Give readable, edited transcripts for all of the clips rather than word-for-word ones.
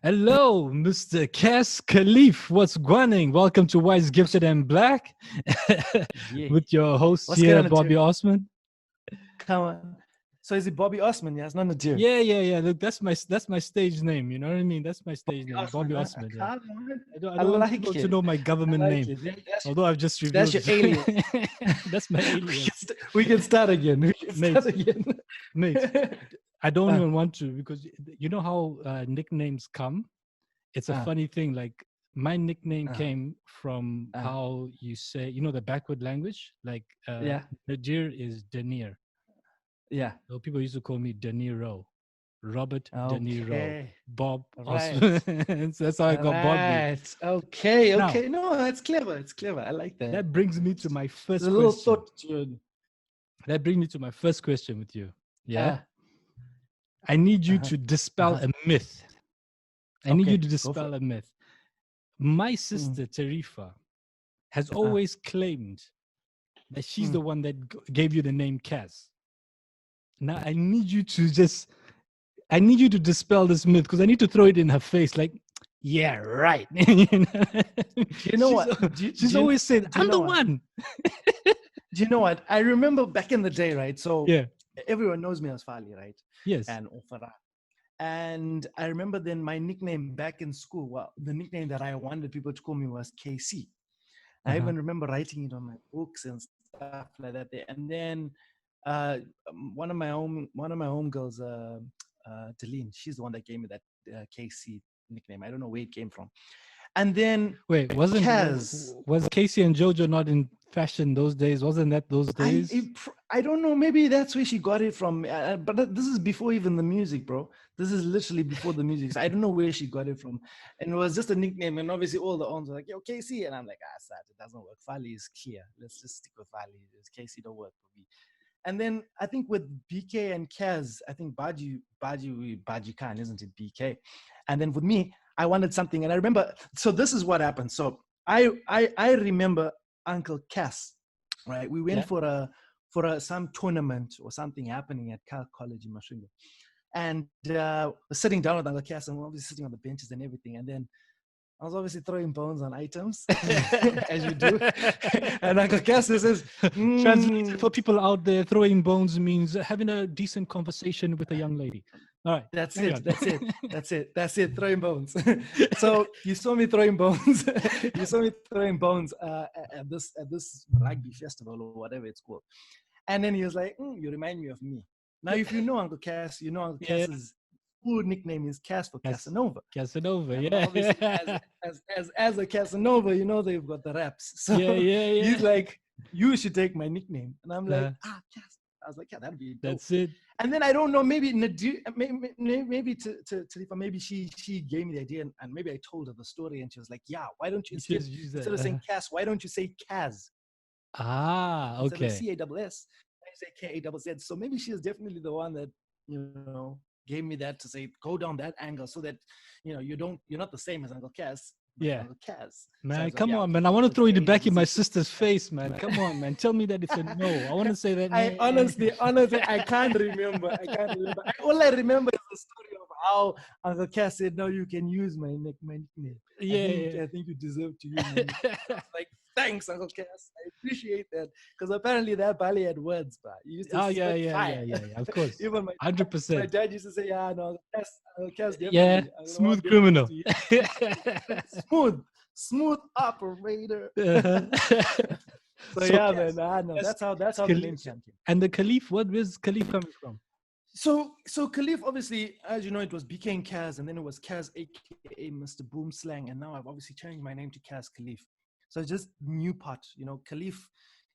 Hello, Mr. KAZZ KHALIF. What's going? Welcome to Wise Gifted and Black Yeah. with your host What's going here, on, Bobby Natira? Osman. Come on. So is it Bobby Osman? Yeah, it's not Natira. Yeah. Look, that's my stage name. You know what I mean? That's my stage name, Osman, Bobby huh? Osman. Yeah. Come on. I I don't want like people to it. know my I government like name, it. although I've just That's revealed your alias. that's my alias, We can start again. We can mate. start again. Mate, I don't Uh, even want to because you know how nicknames come. It's a uh, funny thing. Like my nickname uh, came from uh, how you say, the backward language. Like yeah, Nadir is Denier. yeah. So people used to call me De Niro, Robert De Niro, Okay. Bob Right. Osman. So that's how I got Bobby. Right. Okay. Now Okay. No, that's clever. It's clever. I like that. that brings me to It's my a first little question. thought to it. That brings me to my first question with you. Yeah, Uh, I need you uh-huh. to dispel Uh-huh. a myth. I need you Okay. to Go for dispel it. a myth. My Mm, sister Tarifa has uh, always claimed that she's mm. the one that gave you the name KAZZ. Now I need you to just, I need you to dispel this myth because I need to throw it in her face. Like, yeah, right. Do you know she's what? she's always said, Do you I'm know the what? one. Do you know what? I remember back in the day, right? So Yeah. everyone knows me as Fali, right? Yes. And Ofara. And I remember then my nickname back in school, well, the nickname that I wanted people to call me was KC. I Uh-huh. even remember writing it on my books and stuff like that. And then uh, one of my home girls, Deline, she's the one that gave me that KC nickname. I don't know where it came from. And then Wait, Kaz. was Casey and Jojo not in fashion those days? Wasn't that those days? I don't know. Maybe that's where she got it from. But this is before even the music, bro. This is literally before the music. So I don't know where she got it from. And it was just a nickname. And obviously all the owners were like, yo, KC. And I'm like, sad. It doesn't work. Fali is clear. Let's just stick with Fali. KC don't work for me. And then I think with BK and Kaz, I think Baji Khan, isn't it? BK. And then with me, I wanted something. And I remember, so this is what happened. So I remember Uncle Cass, right? We went Yeah. for some tournament or something happening at KAZZ College in Masvingo. And we're sitting down with Uncle Cass and we're obviously sitting on the benches and everything. And then I was obviously throwing bones on items, as you do. And Uncle Cass says, Translated for people out there, throwing bones means having a decent conversation with a young lady. All right. That's it. Throwing bones. So you saw me throwing bones. You saw me throwing bones at this rugby festival or whatever it's called. And then he was like, you remind me of me. Now, if you know Uncle Cass, you know Uncle Yeah. Cass's full nickname is Cass for Casanova. Casanova, And yeah. obviously, as a Casanova, you know they've got the raps. So Yeah. he's like, you should take my nickname. And I'm like, Cass. I was like, yeah, that'd be dope. That's it. And then I don't know, maybe Nadir, maybe to Tarifa, maybe she gave me the idea, and maybe I told her the story, and she was like, yeah, why don't you instead of saying Cass, why don't you say KAZZ? Okay. Instead of CASS, I say KAZZ. So maybe she is definitely the one that, gave me that to say, go down that angle so that, you're not the same as Uncle Cass. Yeah. Uncle Cass. Man, So come on, man. I want to throw you back in my sister's face, man. Come on, man. Tell me that it's a no. I want to say that. I honestly, I can't remember. All I remember is the story of how Uncle Cass said, no, you can use my nickname. Yeah. I think you deserve to use my nickname. I was like, thanks, Uncle Cass. I appreciate that. Because apparently that Bali had words, but you used to yeah. Of course. Even 100%. my dad used to say, yeah, no, Uncle Cass definitely. Yeah, smooth criminal. Smooth operator. So yeah, man. That's how the name came. And the Khalif, where's Khalif coming from? So Khalif, obviously, as you know, it was BK and KAZZ, and then it was KAZZ, aka Mr. Boom Slang, and now I've obviously changed my name to KAZZ Khalif. So it's just new part, Khalif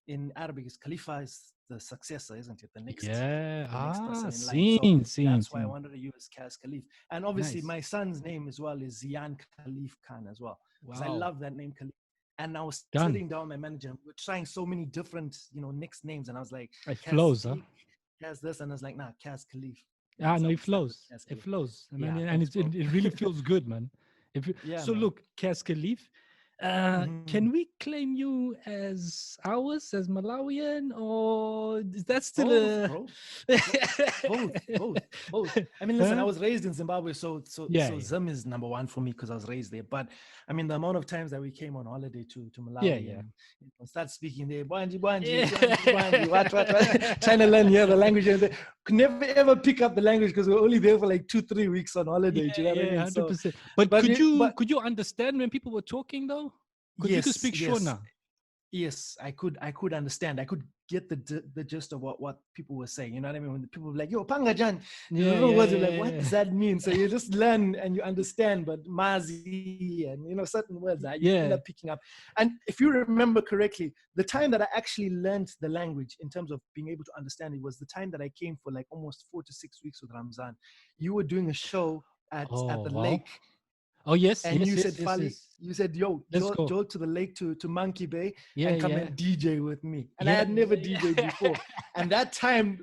in Arabic is Khalifa is the successor, isn't it? The next, person in line. So that's why I wanted to use KAZZ Khalif. And obviously, my son's name as well is Zian Khalif Khan as well. Because I love that name, Khalif. And I was sitting down with my manager, and we're trying so many different, next names, and I was like, it flows, huh? KAZZ this, and I was like, nah, KAZZ Khalif. No, it flows. It flows. I mean, and it really feels good, man. Look, KAZZ Khalif, Mhm. Can we claim you as ours, as Malawian, or is that still Both, a? bro. Both. I mean, listen, I Huh? was raised in Zimbabwe, so Yeah, Zim is number one for me because I was raised there. But I mean, the amount of times that we came on holiday to yeah, Malawi yeah, and start speaking there, Bwanji, Bwanji, Bwanji, Bwanji, yeah. what, trying to learn here the language, and they could never ever pick up the language because we were only there for like 2-3 weeks on Yeah, holiday. Do you know what I yeah, mean? hundred So, percent. But but could you understand when people were talking though? Because you could yes, speak Shona. yes, I could understand. I could get the gist of what people were saying. You know what I mean? When the people were like, "Yo, Pangajan," the Yeah, little yeah, words, you're yeah, like, "What yeah. does that mean?" So you just learn and you understand. But mazi and certain words that you end Yeah. up picking up. And if you remember correctly, the time that I actually learned the language in terms of being able to understand it was the time that I came for like almost 4 to 6 weeks with Ramzan. You were doing a show at Oh the wow. lake, Oh yes, and yes, you yes, said, yes, Fali, yes. you said, yo, Let's go, go. go to the lake to Monkey Bay Yeah, and come yeah, and DJ with me. And I yeah, had never yeah, DJed yeah. before. And that time,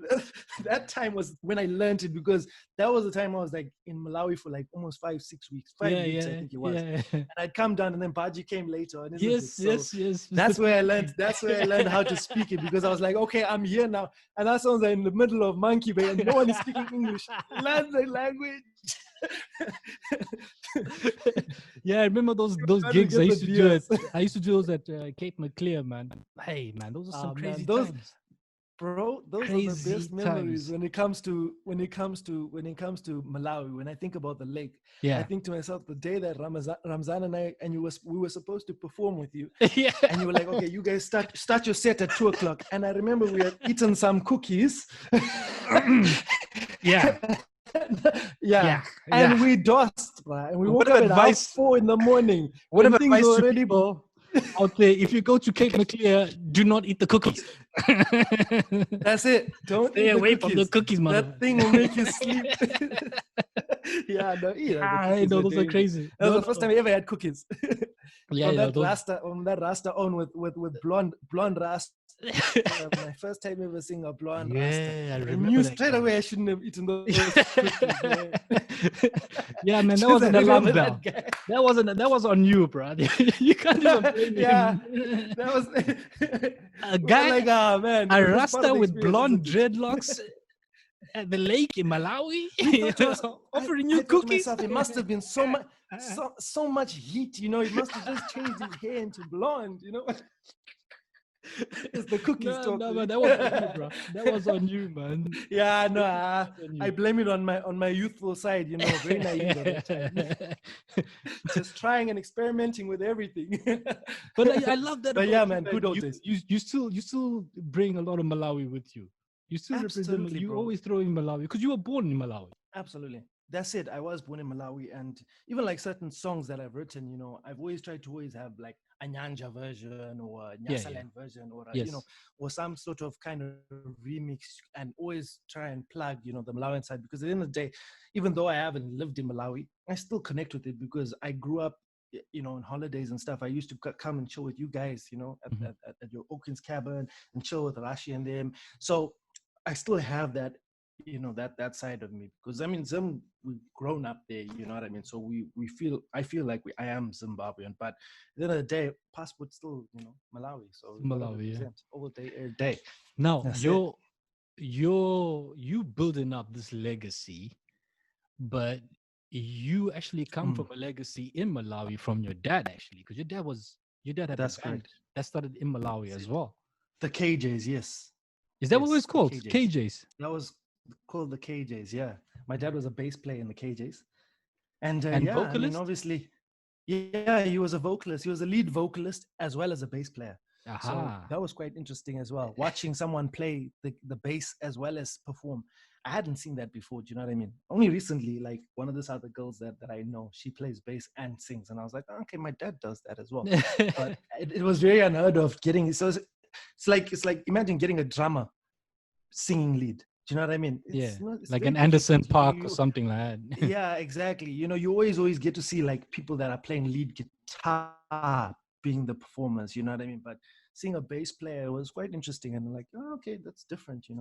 that time was when I learned it because that was the time I was like in Malawi for like almost 5-6 weeks, five Yeah, weeks, I yeah, think it was. yeah. And I'd come down and then Baji came later on, isn't it? Yes, So yes, yes. Mr. that's where I learned. PG. That's where I learned how to speak it because I was like, okay, I'm here now, and that sounds like in the middle of Monkey Bay, and no one is speaking English. Learn the language. Yeah, I remember those Trying to gigs I get the used to do at. DS. I used to do those at Cape Maclear, man. Hey, man, those are some Man, crazy those times. bro, those are the Crazy best memories times. when it comes to Malawi. When I think about the lake, I Yeah. think to myself the day that Ramzan and I and we were supposed to perform with you, Yeah. and you were like, okay, you guys start your set at 2 o'clock. And I remember we had eaten some cookies. Yeah. Yeah, Yeah. and Yeah. we dosed, right? And we A woke word of up at half advice. 4 in the morning Word of when things advice were to already. people out there: if you go to Cape Maclear, do not eat the cookies. That's it. Don't Stay eat the away from the cookies. cookies, That motherfucker. thing will make you sleep. Yeah, no, the I cookies know were those are dangerous. crazy. That was No, the no, first no. time I ever had cookies. Yeah, on yeah, that those. rasta on with blonde rasta. My first time ever seeing a blonde rasta. Yeah, I I knew remember that straight guy. away I shouldn't have eaten those cookies, man. Yeah, man, that Just I wasn't a remember that lockdown. guy. That was on you, bro. You can't even blame Yeah, him. that was. A We were guy, like, ah, man, a that's part of rasta the with experience, blonde isn't it? dreadlocks at the lake in Malawi, We thought to us, offering I you thought to cookies. myself, it must have been so much heat, It must have just changed his hair into blonde. It's the cookies No, no, man, talking. that was on you, bro. That was on you, man. Yeah, no, That was on I you. blame it on my youthful side, very naive at that time, just trying and experimenting with everything. But I love that But about yeah, you, man, man. good old days. You still bring a lot of Malawi with you. You still represent. Absolutely, You bro. always throw in Malawi because you were born in Malawi. Absolutely. That's it. I was born in Malawi, and even like certain songs that I've written, I've always tried to always have like a Nyanja version or a Yeah, yeah. Nyasaland version or Yes. or some sort of kind of remix, and always try and plug, the Malawian side, because at the end of the day, even though I haven't lived in Malawi, I still connect with it because I grew up, on holidays and stuff. I used to come and chill with you guys, Mhm. at your Oakins cabin and chill with Rashi and them. So I still have that, that side of me, because I mean, we've grown up there, you know what I mean. So I feel like I am Zimbabwean, but at the end of the day, passport still, Malawi. So we gotta Malawi, yeah. represent all day, every day. Now That's it. you building up this legacy, but you actually come Mm, from a legacy in Malawi from your dad, actually, because your dad had a that's band correct. that started in Malawi That's as it. well. The KJs, yes, Is that what it's yes, the called? KJs. KJs. That was called the KJs. Yeah, my dad was a bass player in the KJs, and And yeah, I mean, vocalist? obviously, yeah, he was a vocalist. He was a lead vocalist as well as a bass player. So Aha. that was quite interesting as well. Watching someone play the bass as well as perform. I hadn't seen that before. Do you know what I mean? Only recently, like one of these other girls that I know, she plays bass and sings. And I was like, "Oh, okay, my dad does that as well." But it was very unheard of getting, so it's like imagine getting a drummer singing lead. Do you know what I mean? Yeah, It's like very an Anderson difficult. Park or something like that. Yeah, exactly. You always get to see like people that are playing lead guitar being the performers, you know what I mean? But seeing a bass player was quite interesting, and like, oh, okay, that's different. It's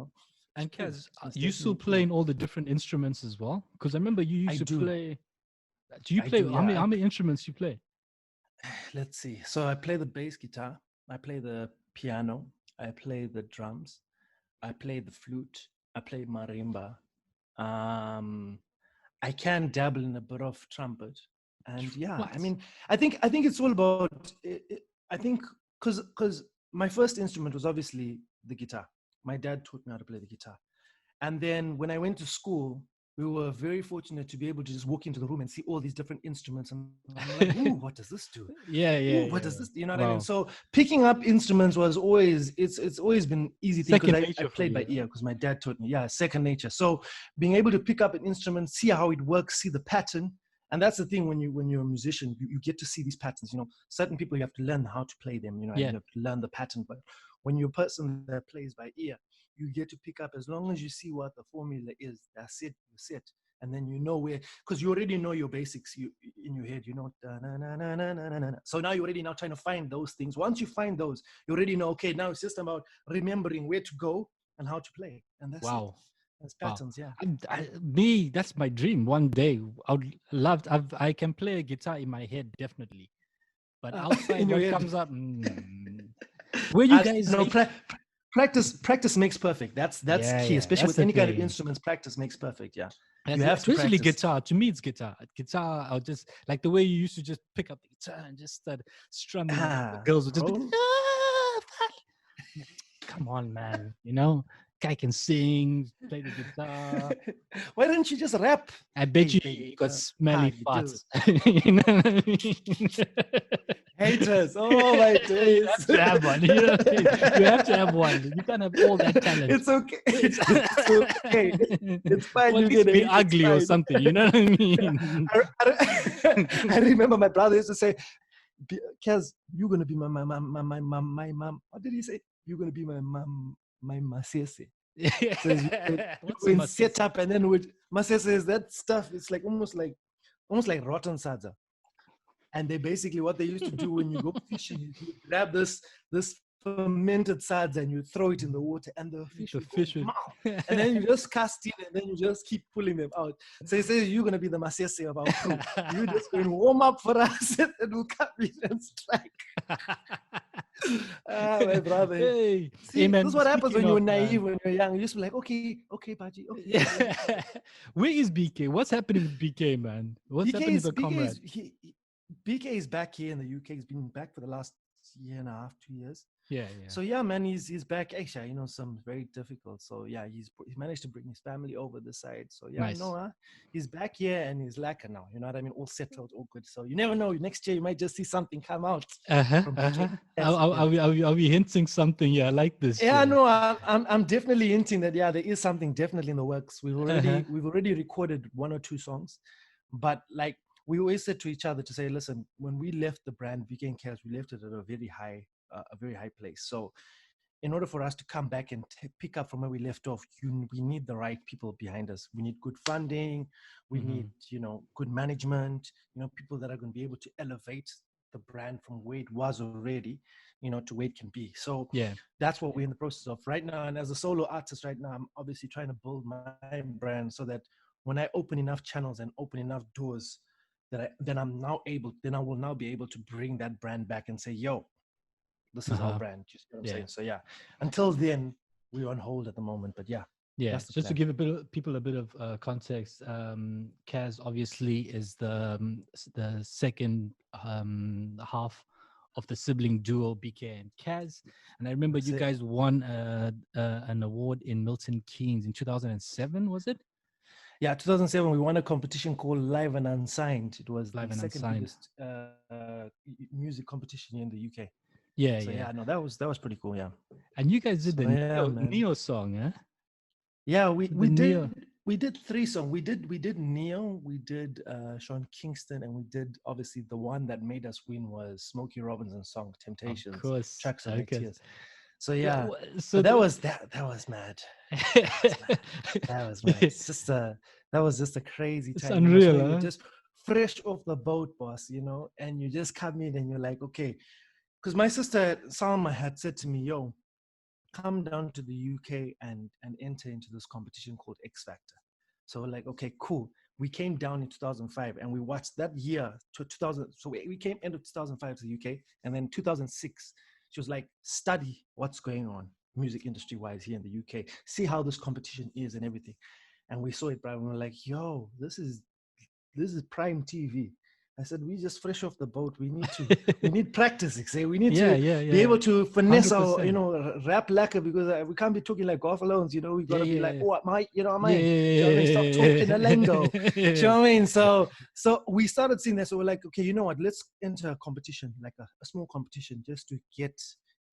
And cool. Kaz, It's you still definitely cool. playing all the different instruments as well? Because I remember you I used to do. play. Do you I play do, how yeah. many instruments you play? let's see. So I play the bass guitar, I play the piano, I play the drums, I play the flute, I play marimba. Um, I can dabble in a bit of trumpet, and yeah, What? I think it's all about. I think because my first instrument was obviously the guitar. My dad taught me how to play the guitar, and then when I went to school, we were very fortunate to be able to just walk into the room and see all these different instruments. And I'm like, ooh, what does this do? Yeah, Ooh, yeah, what yeah. does this? You know what I mean? Wow. So picking up instruments was always it's always been easy thing because Second I nature for played by you. ear because my dad taught me. Yeah, second nature. So being able to pick up an instrument, see how it works, see the pattern. And that's the thing when you're a musician, you get to see these patterns. You know, certain people you have to learn how to play them, you know, and Yeah. you have to learn the pattern. But when you're a person that plays by ear, you get to pick up as long as you see what the formula is, that's it, you sit. And then you know where, because you already know your basics in your head, you know. So now you're already now trying to find those things. Once you find those, you already know, okay, now it's just about remembering where to go and how to play. And that's it. Wow. That's Wow. patterns, yeah. Me, that's my dream. One day, I would love. I can play a guitar in my head, definitely, but outside, In your what head. comes up? Where you guys? No, practice makes perfect. That's Yeah, key, yeah. especially That's with the any kind of thing. instruments. Practice makes perfect. Yeah, you That's have to especially practice. guitar. To me, it's guitar. Guitar, I'll just like the way you used to just pick up the guitar and just start strumming, and the Ah, girls would just be, bro. come on, man. You know, guy can sing, play the guitar. Why don't you just rap? I bet Hey, you baby got girl, how smelly you do? farts. You know what I mean? Haters, oh my You days. have to have one. You know what I mean? You have to have one. You can't have all that talent. It's okay. It's It's okay. It's fine. or at You least get be hate. It's ugly or fine. something. You know what I Yeah. mean? I remember my brother used to say, Kaz, you're gonna be my mom. What did he say? You're gonna be my mom, my masese. Says you What's go a and masisi? set up, and then with masese is that stuff. It's like almost like rotten sadza. And they basically what they used to do when you go fishing is you grab this fermented sadza and you throw it in the water, and the fish The will go fish would. Mah! And then you just cast in, and then you just keep pulling them out. So he says you're gonna be the masese of our crew. You just go and warm up for us, and we'll come in and strike. Ah, my brother. Hey, hey, See, this is man. what happens Speaking when you're of, naive, when you're young. You just be like, okay, okay, Baji, okay. where is BK? What's happening with BK, man? What's BK happening is to the BK comrade? is BK is back here in the UK. He's been back for the last year and a half, 2 years. Yeah, yeah. So yeah, man, he's back. Actually, you know, some very difficult. So yeah, he managed to bring his family over the side. So yeah, Nice. he's back here and he's lacquer now. You know what I mean? All settled, all good. So you never know. Next year you might just see something come out Uh-huh. from Uh-huh. BK. Yes, again. Are we hinting something? Yeah, I like this. Yeah, Yeah. no, I'm definitely hinting that yeah, there is something definitely in the works. Uh-huh. We've already recorded 1 or 2 songs, but like we always said to each other to say, listen, when we left the brand VK and Chaos, we left it at a very high place. So in order for us to come back and pick up from where we left off, we need the right people behind us. We need good funding. We need, good management, people that are going to be able to elevate the brand from where it was already, to where it can be. So Yeah. that's what we're in the process of right now. And as a solo artist right now, I'm obviously trying to build my brand so that when I open enough channels and open enough doors, then I will now be able to bring that brand back and say, yo, this is our Uh-huh. brand. You see what I'm Yeah. saying? So yeah, until then, we're on hold at the moment. But yeah, Yeah, that's the just to plan. give people a bit of context, KAZZ obviously is the second half of the sibling duo BK and KAZZ, and I remember That's you it. guys won an award in Milton Keynes in 2007, was it? Yeah, 2007, we won a competition called Live and Unsigned. It was the Live and second Unsigned. biggest music competition in the UK. Yeah, So yeah. yeah, no, that was pretty cool. Yeah. And you guys did So the yeah, man. Neo song, huh? Yeah, The Neo. we did 3 songs. We did Neo, we did Sean Kingston, and we did obviously the one that made us win was Smokey Robinson's song Of Temptations, course. Tracks of My Okay. Tears. So yeah, So but the that was mad. That was mad. That was mad. It's just that was just a crazy it's time, so unreal, you're huh? just fresh off the boat, boss, and you just come in and you're like, okay, because my sister Salma had said to me, yo, come down to the UK and enter into this competition called X Factor. So we're like, okay, cool. we came down in 2005 and we watched that year to 2000. So we came end of 2005 to the UK, and then 2006, she was like, study what's going on music industry wise here in the UK, see how this competition is and everything. And we saw it, bro. And we were like, yo, this is prime TV. I said, we just fresh off the boat. We need practice. Say we need to be able to finesse 100%. our rap lacquer, because we can't be talking like golf alones. We got to be like, oh, mate, Yeah, stop talking a lingo. Do you know what I mean? So we started seeing that. So we're like, okay, you know what? Let's enter a competition, like a small competition, just to get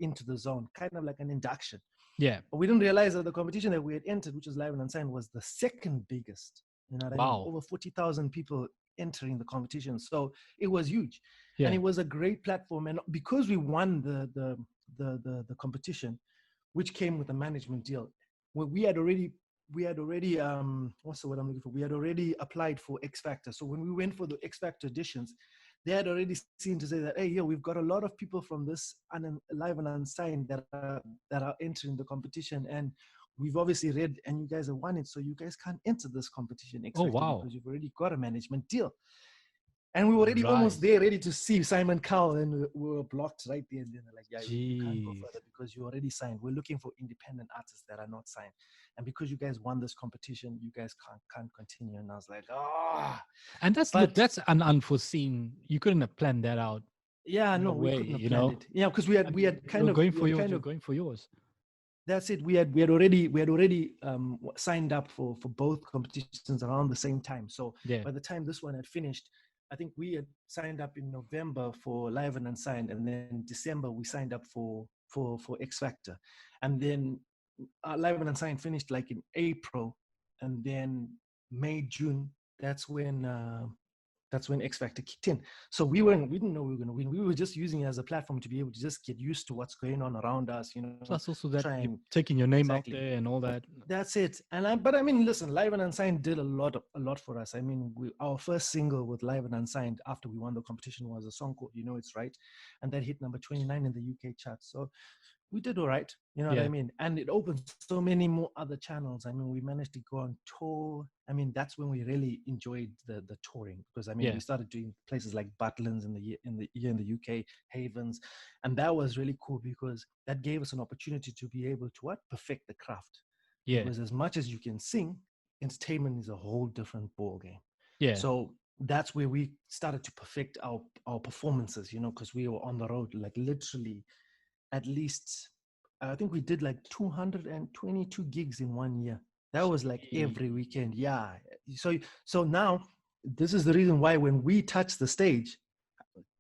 into the zone, kind of like an induction. Yeah. But we didn't realize that the competition that we had entered, which was Live and Unsigned, was the second biggest. You know what I mean? Wow. Over 40,000 people entering the competition. So it was huge. Yeah. And it was a great platform. And because we won the competition, which came with a management deal, we had already what's the word I'm looking for? We had already applied for X Factor. So when we went for the X Factor auditions, they had already seen to say that, hey, yeah, we've got a lot of people from this Live and Unsigned that are entering the competition, and we've obviously read, and you guys have won it, so you guys can't enter this competition X Factor because you've already got a management deal. And we were already almost there, ready to see Simon Cowell, and we were blocked right there. And then they're like, yeah, you can't go further because you already signed. We're looking for independent artists that are not signed. And because you guys won this competition, you guys can't continue. And I was like, And that's an unforeseen. You couldn't have planned that out. Yeah, no, we couldn't have planned it. Yeah, because we had kind of going for yours. That's it. We had already signed up for both competitions around the same time. So by the time this one had finished, I think we had signed up in November for Live and Unsigned, and then December we signed up for X Factor, and then Live and Unsigned finished like in April, and then May, June. That's when X Factor kicked in. So we didn't know we were going to win. We were just using it as a platform to be able to just get used to what's going on around us, Plus also that you're taking your name out there and all that. That's it. But I mean, listen, Live and Unsigned did a lot for us. I mean, our first single with Live and Unsigned after we won the competition was a song called "You Know It's Right," and that hit number 29 in the UK charts. So we did all right, you know what I mean? And it opened so many more other channels. I mean, we managed to go on tour. I mean, that's when we really enjoyed the touring, because I mean, we started doing places like Butlins in the UK, Havens, and that was really cool because that gave us an opportunity to be able to perfect the craft. Yeah. Because as much as you can sing, entertainment is a whole different ball game. Yeah. So that's where we started to perfect our performances, because we were on the road, like literally. At least, I think we did like 222 gigs in 1 year. That was like every weekend. Yeah. So now, this is the reason why when we touch the stage,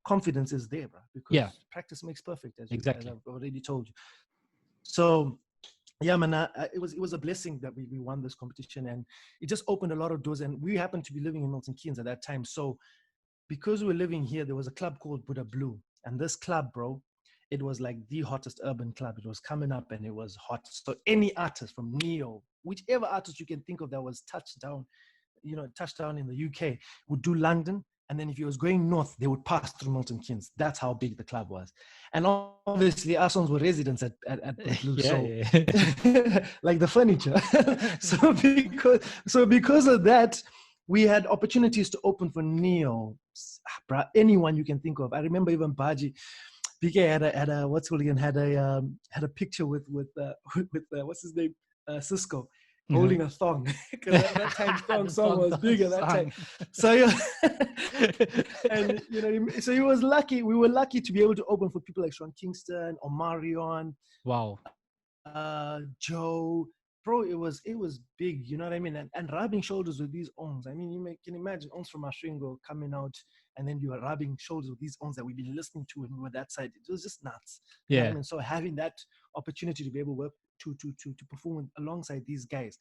confidence is there, bro. Because practice makes perfect, as I've already told you. So, yeah, man, it was a blessing that we won this competition, and it just opened a lot of doors. And we happened to be living in Milton Keynes at that time. So, because we were living here, there was a club called Buddha Blue, and this club, bro, it was like the hottest urban club. It was coming up and it was hot. So any artist from Neo, whichever artist you can think of that was touchdown in the UK, would do London. And then if he was going north, they would pass through Milton Keynes. That's how big the club was. And obviously our songs were residents at Blue. Like the furniture. so because of that, we had opportunities to open for Neo, anyone you can think of. I remember even Baji. BK had a what's called again, had a picture with what's his name, Cisco, holding a thong, because at that time thong song was big at that time. So and so he was lucky. We were lucky to be able to open for people like Sean Kingston, Omarion, Joe. Bro, it was big, you know what I mean? And rubbing shoulders with these ons. I mean, you can imagine ons from Ashringo coming out, and then you are rubbing shoulders with these ons that we've been listening to when we were that side. It was just nuts. You know what I mean? So having that opportunity to be able to work to perform alongside these guys,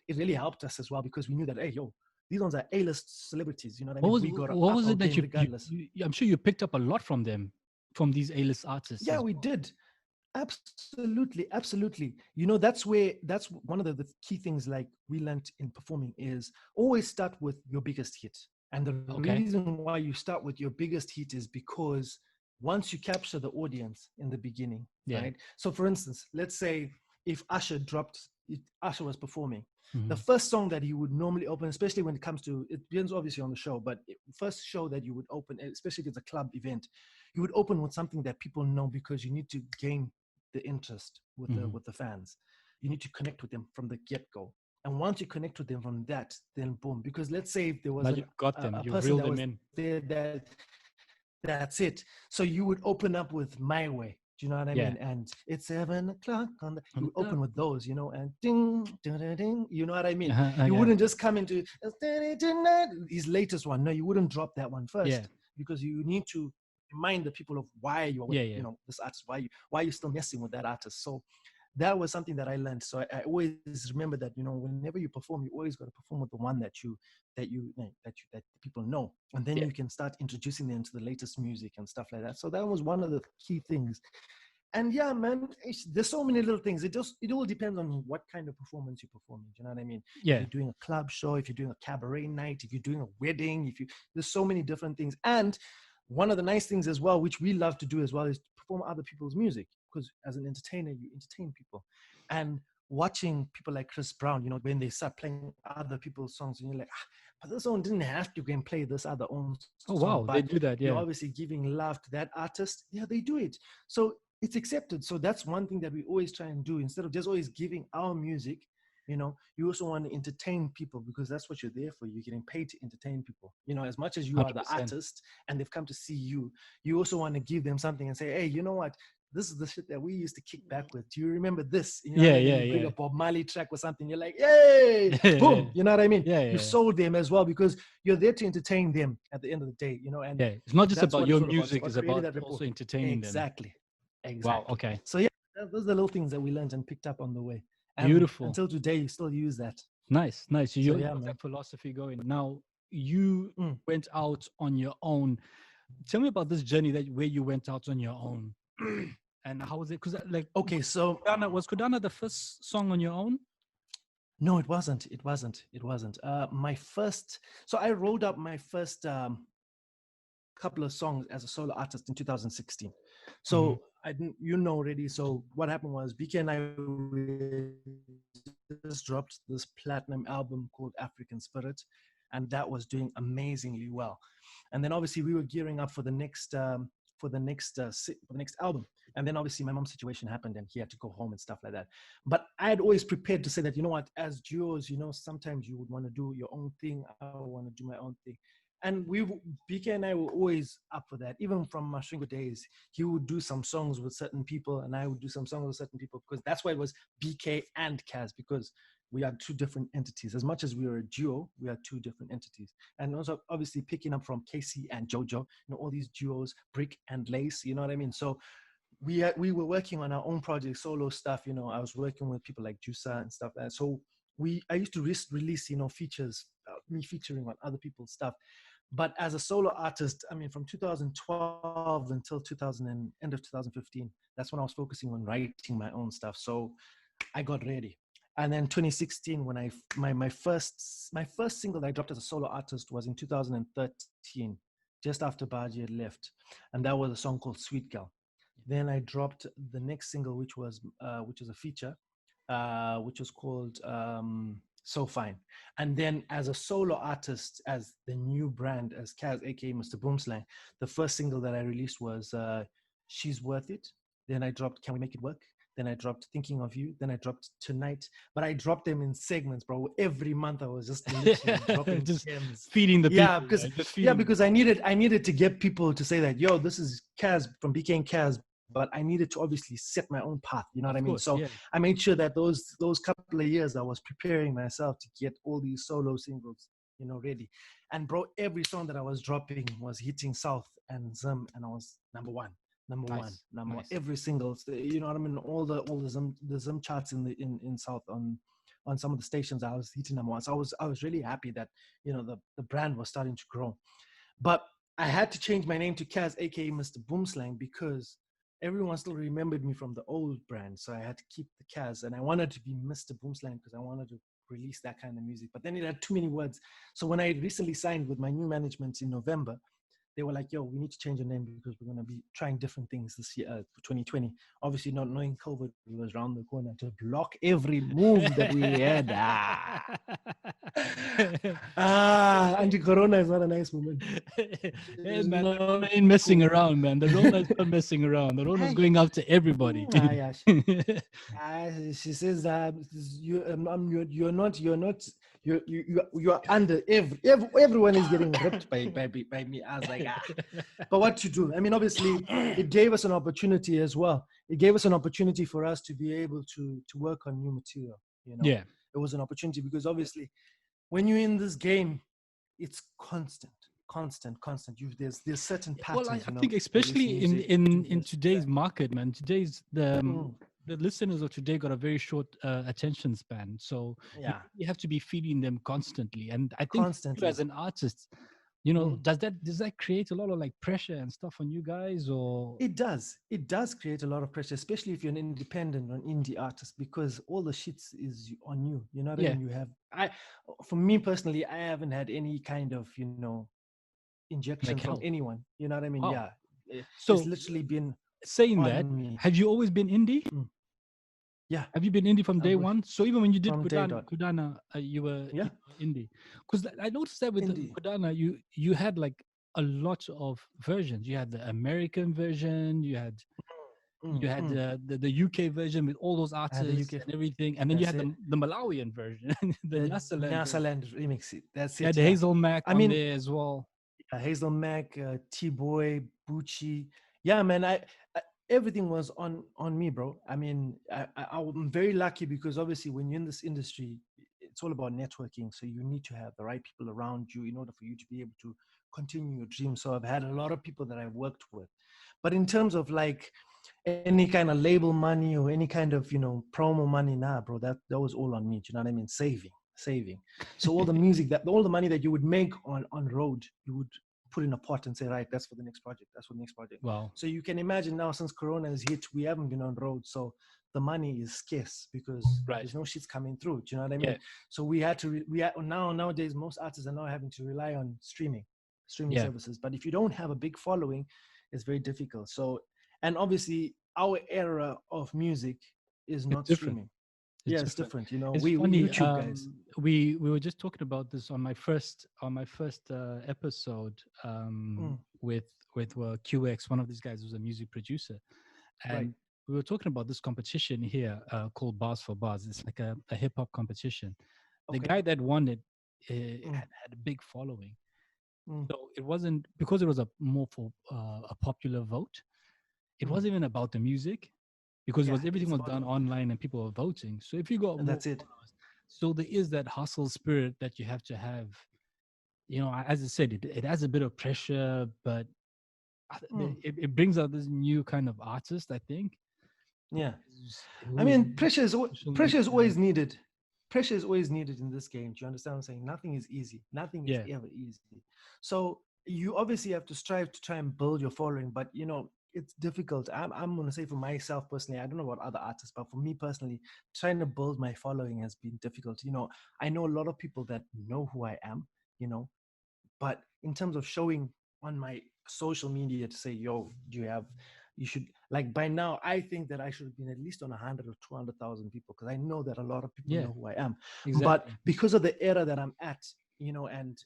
it really helped us as well, because we knew that, hey, yo, these ones are A-list celebrities. You know what I mean? What was it that you I'm sure you picked up a lot from them, from these A-list artists? Yeah, we did. Absolutely. That's one of the key things, like we learned in performing, is always start with your biggest hit. And the reason why you start with your biggest hit is because once you capture the audience in the beginning, right? So for instance, let's say if Usher was performing, the first song that you would normally open, especially when it comes to, it depends obviously on the show, but first show that you would open, especially if it's a club event, you would open with something that people know, because you need to gain the interest with the fans. You need to connect with them from the get-go. And once you connect with them from that, then boom. Because let's say if there was you've got them, a you person reel that them was in. there, that's it. So you would open up with My Way. Do you know what I mean? And it's 7 o'clock on the, you would open with those, you know, and ding, ding, ding, ding, you know what I mean? You wouldn't just come into his latest one. No, you wouldn't drop that one first, because you need to remind the people of why you're with, you know, this artist, why you're still messing with that artist. So that was something that I learned. So I always remember that, you know, whenever you perform, you always got to perform with the one that people know, and then you can start introducing them to the latest music and stuff like that. So that was one of the key things. And yeah, man, there's so many little things. It all depends on what kind of performance you're performing. Do you know what I mean? Yeah. If you're doing a club show, if you're doing a cabaret night, if you're doing a wedding, there's so many different things. And one of the nice things as well, which we love to do as well, is to perform other people's music, because as an entertainer, you entertain people. And watching people like Chris Brown, you know, when they start playing other people's songs, and you're like, but this one didn't have to go and play this other own song. Oh wow, they do that. Yeah, you're obviously giving love to that artist. Yeah, they do it. So it's accepted. So that's one thing that we always try and do. Instead of just always giving our music, you know, you also want to entertain people, because that's what you're there for. You're getting paid to entertain people. You know, as much as you 100%. are the artist and they've come to see you, you also want to give them something and say, hey, you know what? This is the shit that we used to kick back with. Do you remember this? You know, you bring a Bob Marley track or something. You're like, yay, boom. You know what I mean? You sold them as well, because you're there to entertain them at the end of the day. You know, and it's not just about your music; it's about also entertaining them. Exactly. Wow. Okay. So yeah, those are the little things that we learned and picked up on the way. And beautiful. Until today, you still use that. Nice. So you got that philosophy going. Now you went out on your own. Tell me about this journey where you went out on your own. And how was it? Because so was Kudana the first song on your own? No, it wasn't. My first, so I rolled up my first couple of songs as a solo artist in 2016. So I didn't, you know already. So what happened was BK and I just dropped this platinum album called African Spirit, and that was doing amazingly well. And then obviously we were gearing up for the next album. And then obviously my mom's situation happened and he had to go home and stuff like that. But I had always prepared to say that, you know what, as duos, you know, sometimes you would want to do your own thing. I want to do my own thing. And BK and I were always up for that. Even from Mashringo days, he would do some songs with certain people and I would do some songs with certain people, because that's why it was BK and KAZZ, because we are two different entities. As much as we are a duo, we are two different entities. And also obviously picking up from Casey and Jojo, you know, all these duos, Brick and Lace, you know what I mean? So we were working on our own project, solo stuff, you know. I was working with people like Jusa and stuff like that. So I used to release, you know, features, me featuring on other people's stuff. But as a solo artist, I mean, from 2012 until end of 2015, that's when I was focusing on writing my own stuff. So I got ready. And then 2016, when my first single that I dropped as a solo artist was in 2013, just after Baji had left, and that was a song called Sweet Girl. Then I dropped the next single, which was a feature, which was called So Fine. And then as a solo artist, as the new brand, as KAZZ, aka Mr. Boomslang, the first single that I released was She's Worth It. Then I dropped Can We Make It Work? Then I dropped Thinking of You. Then I dropped Tonight. But I dropped them in segments, bro. Every month I was just literally dropping just gems. feeding the people. Because I needed to get people to say that, yo, this is KAZZ from BK and KAZZ. But I needed to obviously set my own path. You know what I mean? So I made sure that those couple of years I was preparing myself to get all these solo singles, you know, ready. And bro, every song that I was dropping was hitting South and Zim, and I was number one. Every single, you know what I mean? All the Zim charts in South on some of the stations, I was hitting number one. So I was really happy that, you know, the brand was starting to grow. But I had to change my name to KAZZ, aka Mr. Boomslang, because everyone still remembered me from the old brand. So I had to keep the KAZZ, and I wanted to be Mr. Boomslang because I wanted to release that kind of music. But then it had too many words. So when I recently signed with my new management in November, they were like, yo, we need to change the name because we're going to be trying different things this year for 2020. Obviously, not knowing COVID was around the corner to block every move that we had. Anti-corona is not a nice moment. Hey man, the Rona ain't messing around, man. The Rona is not messing around. The Rona is going after everybody. Yeah. She says that you are under everyone is getting ripped by me. I was like, but what to do? I mean, obviously, it gave us an opportunity as well. It gave us an opportunity for us to be able to work on new material. You know, Yeah. it was an opportunity because obviously, when you're in this game, it's constant. There's certain patterns. Well, I think especially in today's market, man. Today's the listeners of today got a very short attention span, so you have to be feeding them constantly. And I think you as an artist, you know, does that create a lot of like pressure and stuff on you guys? Or it does create a lot of pressure, especially if you're an independent or an indie artist, because all the shits is on you. You know what I mean? For me personally, I haven't had any kind of, you know, injection like from anyone. You know what I mean? Wow. Yeah. So it's literally been saying that, have you always been indie? Yeah. Have you been indie from day one? So even when you did Kudana, you were indie. Because I noticed that with Kudana, you had like a lot of versions. You had the American version, you had the UK version with all those artists and everything, and then you had the Malawian version, the Nyasaland remix. That's it. Yeah, the Hazel Mac on there as well. Hazel Mac, T-Boy, Bucci. Yeah, man. Everything was on me, bro. I mean, I'm very lucky because obviously when you're in this industry, it's all about networking. So you need to have the right people around you in order for you to be able to continue your dream. So I've had a lot of people that I've worked with. But in terms of like any kind of label money or any kind of, you know, promo money, nah, bro, that was all on me. Do you know what I mean? Saving. So all the music all the money that you would make on road, you would put in a pot and say, right, that's for the next project. Wow. So you can imagine now, since Corona has hit, we haven't been on road. So the money is scarce because there's no shits coming through. Do you know what I mean? So we had to, nowadays, most artists are now having to rely on streaming services. But if you don't have a big following, it's very difficult. So, and obviously our era of music is not streaming. It's different. You know, it's we YouTube guys. We were just talking about this on my first episode with QX. One of these guys was a music producer, and we were talking about this competition here called Bars for Bars. It's like a hip hop competition. The guy that won it had a big following, so it wasn't because it was more for a popular vote. It wasn't even about the music. Because everything was done online and people were voting. So if you got more, that's it. So there is that hustle spirit that you have to have. You know, as I said, it has a bit of pressure, but it brings out this new kind of artist, I think. Yeah. I mean, pressure is always needed. Pressure is always needed in this game. Do you understand what I'm saying? Nothing is easy. Nothing is ever easy. So you obviously have to strive to try and build your following, but you know, it's difficult. I'm going to say for myself personally, I don't know about other artists, but for me personally, trying to build my following has been difficult. You know, I know a lot of people that know who I am, you know, but in terms of showing on my social media to say, yo, you should, like by now, I think that I should have been at least on 100 or 200,000 people because I know that a lot of people know who I am. Exactly. But because of the era that I'm at, you know, and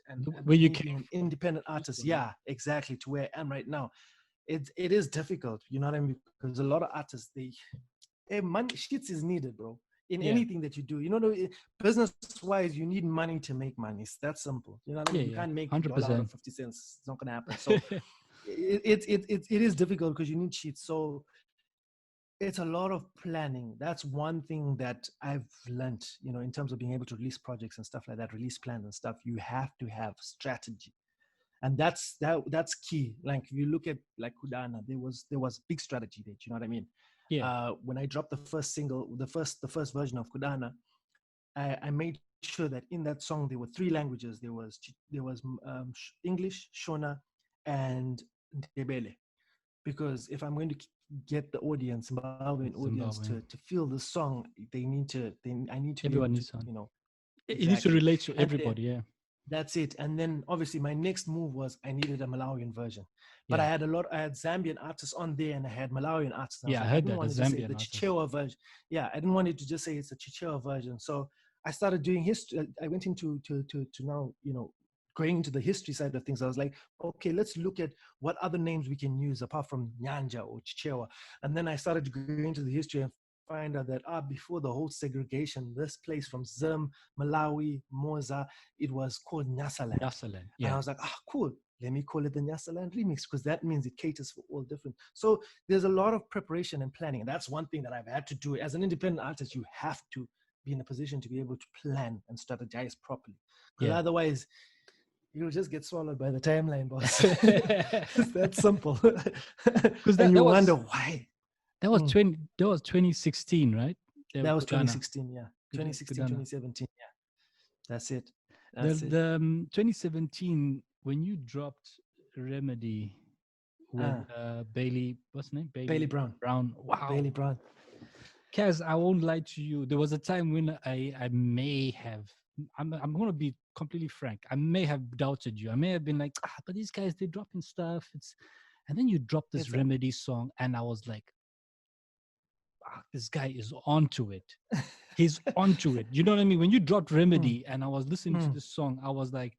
where you being an independent artist, exactly, to where I am right now, it is difficult, you know what I mean? Because a lot of artists, money shits is needed, bro. In anything that you do, you know, business-wise, you need money to make money. It's that simple. You know what I mean? You can't make $1 out of 50 cents. It's not gonna happen. So it is difficult because you need sheets. So it's a lot of planning. That's one thing that I've learned, you know, in terms of being able to release projects and stuff like that, release plans and stuff. You have to have strategy. And that's key. Like if you look at like Kudana, there was big strategy there. Do you know what I mean? Yeah. When I dropped the first single, the first version of Kudana, I made sure that in that song there were 3 languages. There was English, Shona, and Ndebele. Because if I'm going to get the audience, Zimbabwean audience, to feel the song, I need to everyone be able needs to, you know, it needs to relate to everybody. That's it. And then obviously my next move was I needed a Malawian version. But Yeah. I had Zambian artists on there and I had Malawian artists. And I was Yeah, I like, I heard didn't that, the want to just say Zambian the artist. Chichewa version. Yeah, I didn't want it to just say it's a Chichewa version. So I started doing history. I went into to now, going into the history side of things. I was like, okay, let's look at what other names we can use apart from Nyanja or Chichewa. And then I started to go into the history and find out that before the whole segregation, this place from Zim, Malawi, Moza, it was called Nyasaland. Nyasaland, And I yeah. was like, cool. Let me call it the Nyasaland remix because that means it caters for all different. So there's a lot of preparation and planning. And that's one thing that I've had to do. As an independent artist, you have to be in a position to be able to plan and strategize properly. Because Yeah. otherwise, you'll just get swallowed by the timeline, boss. It's that simple. Because and you that wonder was why. that was 2016, right? That was Ghana. 2016, yeah. 2016, Ghana. 2017, yeah. That's it. The That's it. 2017 when you dropped Remedy with Bailey, what's her name? Bailey Brown. Wow. Bailey Brown. Kaz, I won't lie to you. There was a time when I may have, I'm going to be completely frank. I may have doubted you. I may have been like, but these guys, they're dropping stuff. And then you dropped this Remedy song, and I was like, this guy is onto it. He's onto it. You know what I mean? When you dropped Remedy, and I was listening to this song, I was like,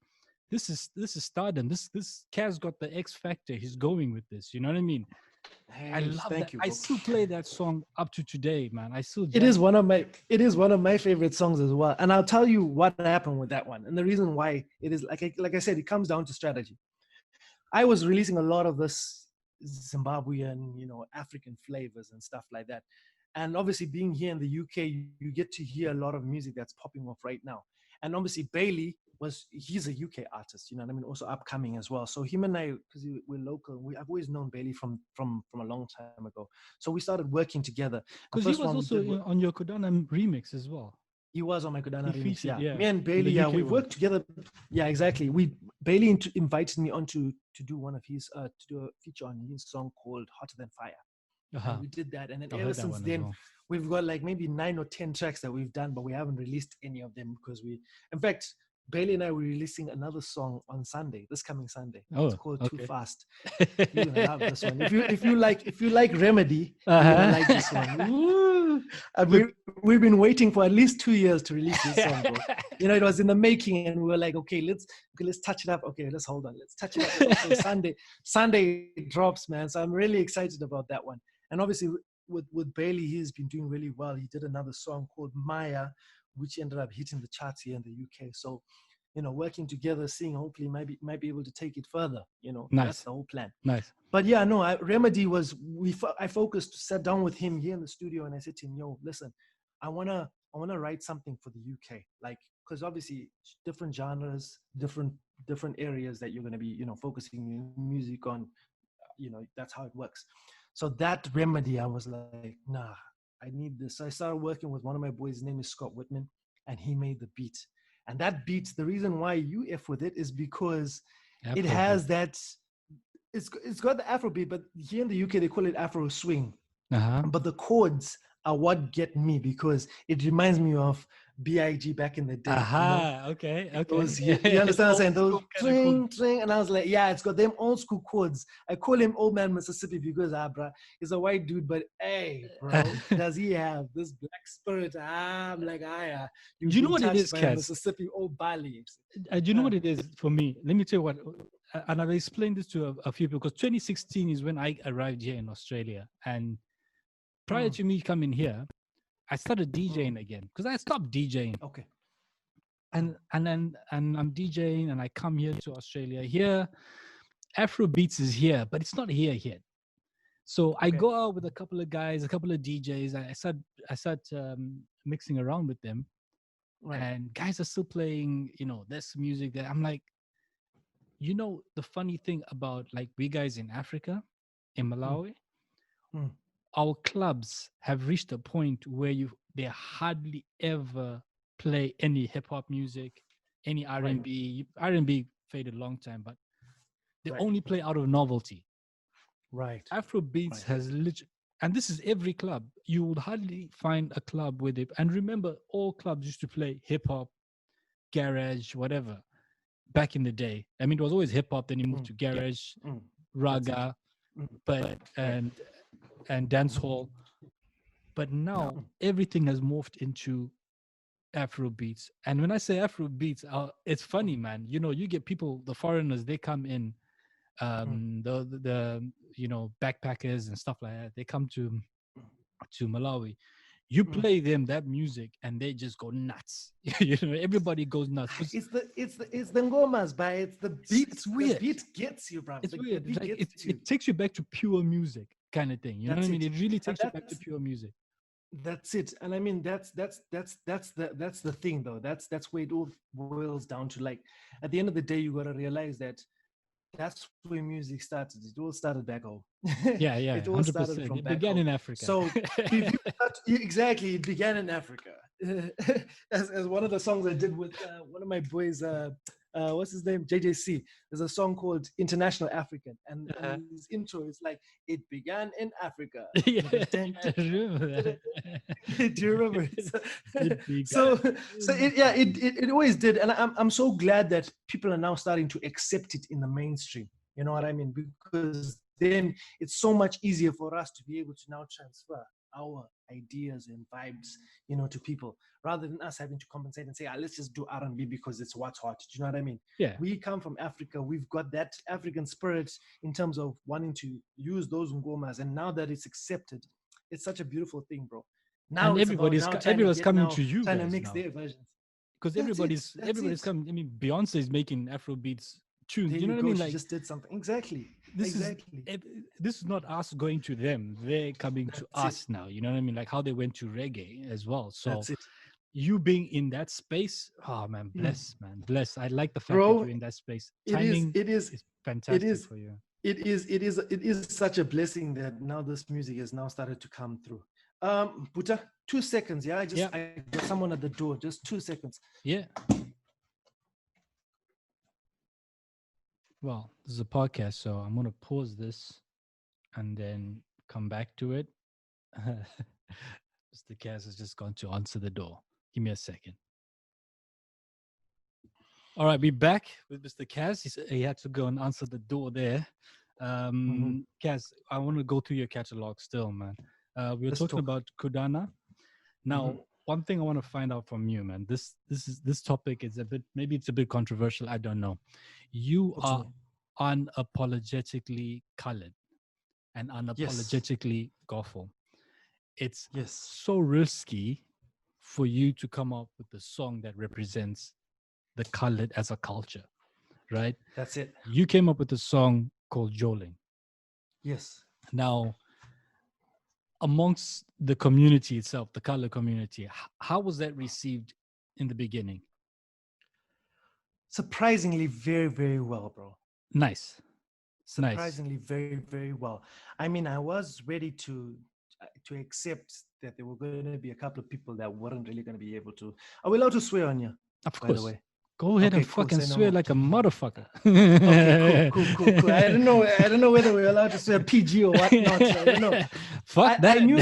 this is stardom. This Kaz got the X factor. He's going with this. You know what I mean? Hey, I love that. I still play that song up to today, man. It is one of my favorite songs as well. And I'll tell you what happened with that one. And the reason why it is like I said, it comes down to strategy. I was releasing a lot of this Zimbabwean, African flavors and stuff like that. And obviously being here in the UK, you get to hear a lot of music that's popping off right now. And obviously Bailey he's a UK artist, you know what I mean? Also upcoming as well. So him and I, because we're local, I've always known Bailey from a long time ago. So we started working together. Because he was also on your Kodana remix as well. He was on my Kodana remix, featured, yeah. Me and Bailey, we've worked together. Yeah, exactly. Bailey invited me on to do one of his, to do a feature on his song called Hotter Than Fire. And we did that. And then ever since then, we've got like maybe 9 or 10 tracks that we've done, but we haven't released any of them because in fact, Bailey and I were releasing another song on Sunday, this coming Sunday. It's called Too Fast. You're gonna love this one. If you like Remedy, you're gonna like this one. And we've been waiting for at least 2 years to release this song, bro. It was in the making, and we were like, okay, let's touch it up. Okay, let's hold on. Let's touch it up. So Sunday drops, man. So I'm really excited about that one. And obviously with Bailey, he's been doing really well. He did another song called Maya, which ended up hitting the charts here in the UK. So, working together, seeing hopefully might be able to take it further. Nice. That's the whole plan. Nice. But yeah, no, Remedy I sat down with him here in the studio, and I said to him, yo, listen, I wanna write something for the UK, like, because obviously different genres, different areas that you're gonna be, focusing your music on, that's how it works. So that Remedy, I was like, nah, I need this. So I started working with one of my boys. His name is Scott Whitman, and he made the beat. And that beat, the reason why you F with it is because it has that, it's got the Afro beat, but here in the UK, they call it Afro swing. But the chords are what get me, because it reminds me of B.I.G. back in the day. Okay. You understand what I'm saying? Those tring, and I was like, yeah, it's got them old school chords. I call him Old Man Mississippi because, bro, he's a white dude, but hey, bro, does he have this black spirit? I'm like, do you know what it is, Kaz? Mississippi, old Bali. Do you know what it is for me? Let me tell you what, and I've explained this to a few people, because 2016 is when I arrived here in Australia, and prior to me coming here, I started DJing again, because I stopped DJing. Okay. And I'm DJing, and I come here to Australia. Here, AfroBeats is here, but it's not here yet. So I go out with a couple of guys, a couple of DJs. I start mixing around with them, and guys are still playing, this music that I'm like, the funny thing about, like, we guys in Africa, in Malawi, our clubs have reached a point where they hardly ever play any hip hop music, any R&B. R&B faded a long time, but they only play out of novelty. Right. Afrobeats has literally, and this is every club. You would hardly find a club with it. And remember, all clubs used to play hip hop, garage, whatever. back in the day. I mean, it was always hip hop. Then he moved to garage, raga, but and dance hall. But now everything has morphed into Afro beats. And when I say Afro beats, it's funny, man. You know, you get people, the foreigners, they come in, the backpackers and stuff like that. They come to Malawi. You play them that music and they just go nuts. Everybody goes nuts. It's the ngomas, but it's the beat. It's weird. The beat gets you, bro. It's weird. It takes you back to pure music kind of thing. You know what I mean? It really takes you back to pure music. That's it. And I mean, that's the thing, though. That's where it all boils down to. Like, at the end of the day, you got to realize that that's where music started. It all started back home. Yeah, It all 100%. started from It back began home. in Africa. So exactly, it began in Africa. As one of the songs I did with one of my boys, what's his name, JJC. There's a song called International African, and his intro is like, "It began in Africa." Yeah, I remember that. Do you remember? It always did, and I'm so glad that people are now starting to accept it in the mainstream. You know what I mean? Because then it's so much easier for us to be able to now transfer our ideas and vibes, to people, rather than us having to compensate and say, let's just do R&B because it's what's hot. Do you know what I mean? Yeah. We come from Africa. We've got that African spirit in terms of wanting to use those ngomas, and now that it's accepted, it's such a beautiful thing, bro. Now and everybody's coming to you trying guys to mix now. their versions, because everybody's coming. I mean, Beyonce is making Afro beats tunes. There you know what I mean? She like, just did something. Exactly. This is not us going to them. They're coming to us now. You know what I mean? Like how they went to reggae as well. So you being in that space, oh man, bless, man, bless. I like the fact that you're in that space. Timing is fantastic for you. It is such a blessing that now this music has now started to come through. Buta, 2 seconds. I got someone at the door. Just 2 seconds. Yeah. Well, this is a podcast, so I'm going to pause this and then come back to it. Mr. KAZZ has just gone to answer the door. Give me a second. All right, we're back with Mr. KAZZ. He had to go and answer the door there. KAZZ, I want to go through your catalog still, man. We were talking about Kudana. Now, one thing I want to find out from you, man. This topic is maybe it's a bit controversial. I don't know. You are unapologetically colored and unapologetically Goffle. It's so risky for you to come up with a song that represents the colored as a culture, right? That's it. You came up with a song called Joling. Yes. Now, amongst the community itself, the color community, how was that received in the beginning? Surprisingly, very, very well, bro. Nice. Surprisingly, very, very well. I mean, I was ready to accept that there were going to be a couple of people that weren't really going to be able to. Are we allowed to swear on you? Of course. By the way? Go ahead and fucking swear like a motherfucker. Okay, cool. I don't know whether we're allowed to swear PG or whatnot. So I don't know. Fuck that. I knew. No,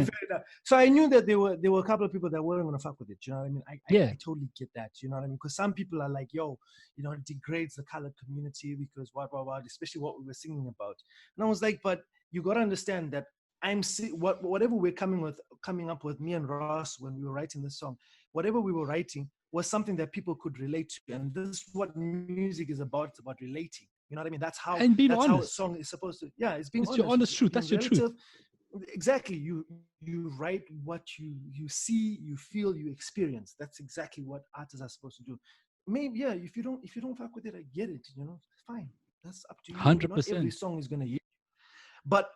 fair enough. So I knew that there were a couple of people that weren't gonna fuck with it. You know what I mean? I totally get that. You know what I mean? Because some people are like, yo, it degrades the colored community because what, especially what we were singing about. And I was like, but you gotta understand that whatever we're coming up with, me and Ross, when we were writing this song, whatever we were writing was something that people could relate to, and this is what music is about. It's about relating. You know what I mean? That's how a song is supposed to. Yeah, it's honest. Your honest truth. That's your truth. Exactly. You write what you see, you feel, you experience. That's exactly what artists are supposed to do. Maybe if you don't fuck with it, I get it. Fine. That's up to you. 100%. Not every song is gonna hit. But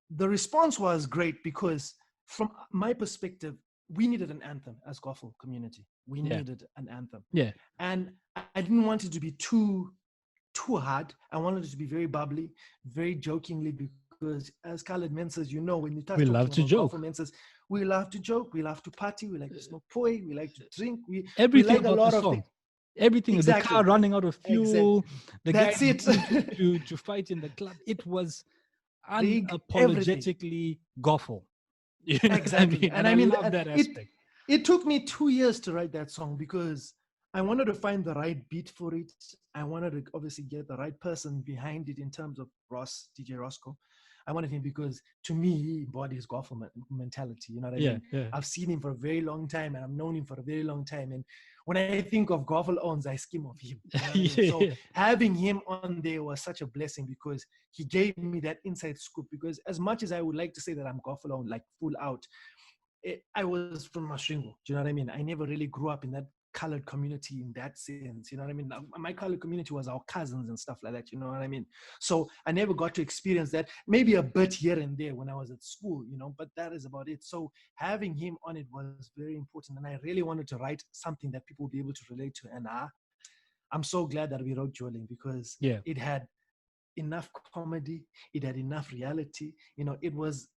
the response was great because, from my perspective, we needed an anthem as Goffle community. We needed an anthem. Yeah. And I didn't want it to be too hard. I wanted it to be very bubbly, very jokingly, because as colored men says, when you talk we love to joke. Goffle men says, we love to joke, we love to party, we like to smoke poi, we like to drink. Everything we like about the song. Everything. Exactly. The car running out of fuel. Exactly. The guy to fight in the club. It was unapologetically Goffle. Exactly. And I love that aspect. It took me 2 years to write that song because I wanted to find the right beat for it. I wanted to obviously get the right person behind it in terms of DJ Roscoe. I wanted him because to me, he embodies golf mentality. You know what I Yeah, mean? yeah. I've seen him for a very long time and I've known him for a very long time. And when I think of golf owns, I skim of him. You know what I mean? So Yeah. having him on there was such a blessing because he gave me that inside scoop. Because as much as I would like to say that I'm golf alone, like full out, I was from Masvingo. Do you know what I mean? I never really grew up in that colored community in that sense. You know what I mean? My colored community was our cousins and stuff like that. You know what I mean? So I never got to experience that. Maybe a bit here and there when I was at school, you know, but that is about it. So having him on it was very important. And I really wanted to write something that people would be able to relate to. And I'm so glad that we wrote Joling because Yeah. it had enough comedy. It had enough reality. You know, it was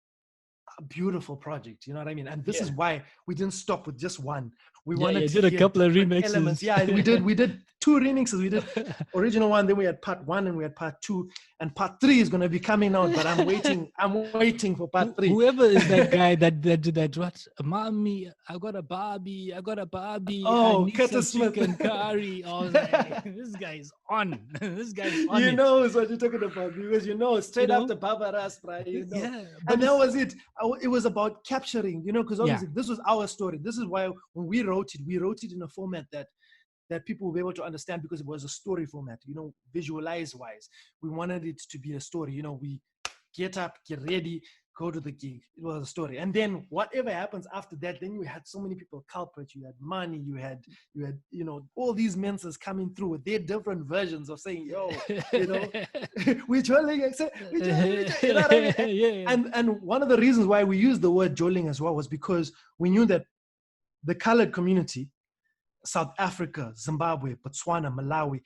a beautiful project, you know what I mean? And this is why we didn't stop with just one. We wanted to Did a hear couple of different remixes. elements. Yeah, we did two remixes. We did original one, then we had part one and we had part two, and part three is going to be coming out, but I'm waiting for part three. Whoever is that guy that did that, what, mommy, I got a Barbie, I Oh, need Curtis some Smith. chicken curry. I was like, this guy's on. This guy's on. You know what you're talking about because straight after Baba Raspra, Yeah, and that was it. It was about capturing, because obviously this was our story. This is why when we wrote it in a format that people will be able to understand because it was a story format, visualize wise. We wanted it to be a story. We get up, get ready, go to the gig. It was a story. And then whatever happens after that, then you had so many people culprit. You had money, you had all these menses coming through with their different versions of saying, yo, we're trolling, you know what I mean? Yeah. And one of the reasons why we used the word trolling as well was because we knew that the colored community, South Africa, Zimbabwe, Botswana, Malawi,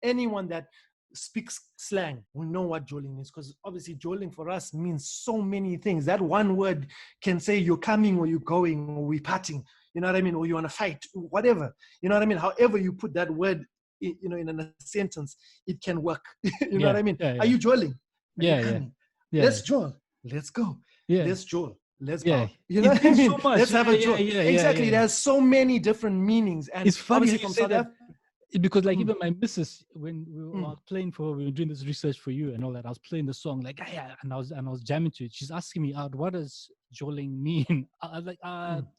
anyone that speaks slang will know what joling is, because obviously joling for us means so many things. That one word can say you're coming or you're going or we're parting, you know what I mean, or you want to fight, whatever, you know what I mean. However you put that word in a sentence, it can work. You know what I mean? Are you joling? Are you coming? Let's jol, let's go, let's jol, let's go. You know what I mean? So much. Let's have a joke. Exactly. It has so many different meanings. And it's funny obviously from South Africa. Because like even my missus, when we were playing we were doing this research for you and all that, I was playing the song like and I was jamming to it. She's asking me out, what does joling mean? I was like,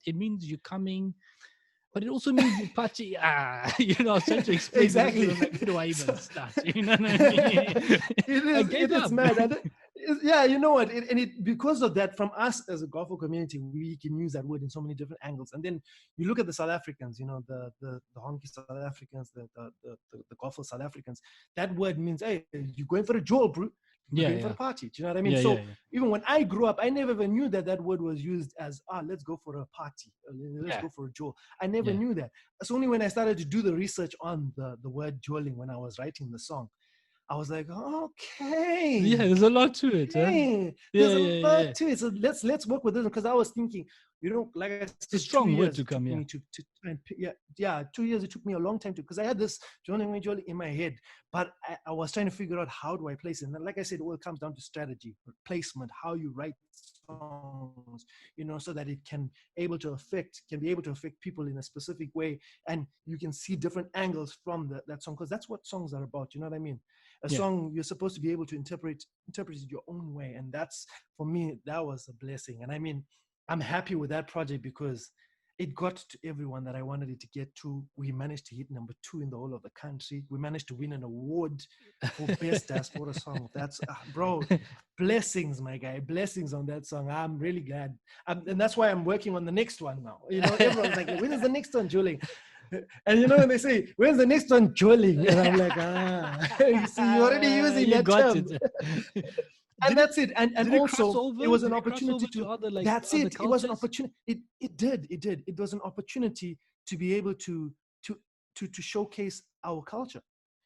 it means you're coming, but it also means you party. I was trying to explain. Exactly. Like, where do I even start? You know what I mean? It's mad. Yeah, you know what? Because of that, from us as a golfer community, we can use that word in so many different angles. And then you look at the South Africans, the honky South Africans, the golfer South Africans. That word means, hey, you're going for a jol, bro. You're going for a party. Do you know what I mean? Even when I grew up, I never even knew that word was used as, let's go for a party. Let's go for a jol. I never knew that. It's only when I started to do the research on the word joling when I was writing the song, I was like, okay. Yeah, there's a lot to it. Hey, there's a lot to it. So let's work with this, because I was thinking, like I said, it's a strong word to come. 2 years. It took me a long time because I had this Johnny in my head, but I was trying to figure out how do I place it. And like I said, it all comes down to strategy, placement, how you write songs, so that it can be able to affect people in a specific way, and you can see different angles from that song, because that's what songs are about. You know what I mean? A song, you're supposed to be able to interpret it your own way, and that's, for me, that was a blessing. And I mean, I'm happy with that project because it got to everyone that I wanted it to get to. We managed to hit number 2 in the whole of the country. We managed to win an award for best diaspora song. That's bro, blessings, my guy, blessings on that song. I'm really glad, and that's why I'm working on the next one now. Everyone's like, when is the next one, Julie? And when they say, when's the next one, joling? And I'm like, you see, you're already using that term. And that's it. And also, it was an opportunity to, that's it. It was an opportunity. It did. It was an opportunity to be able to showcase our culture.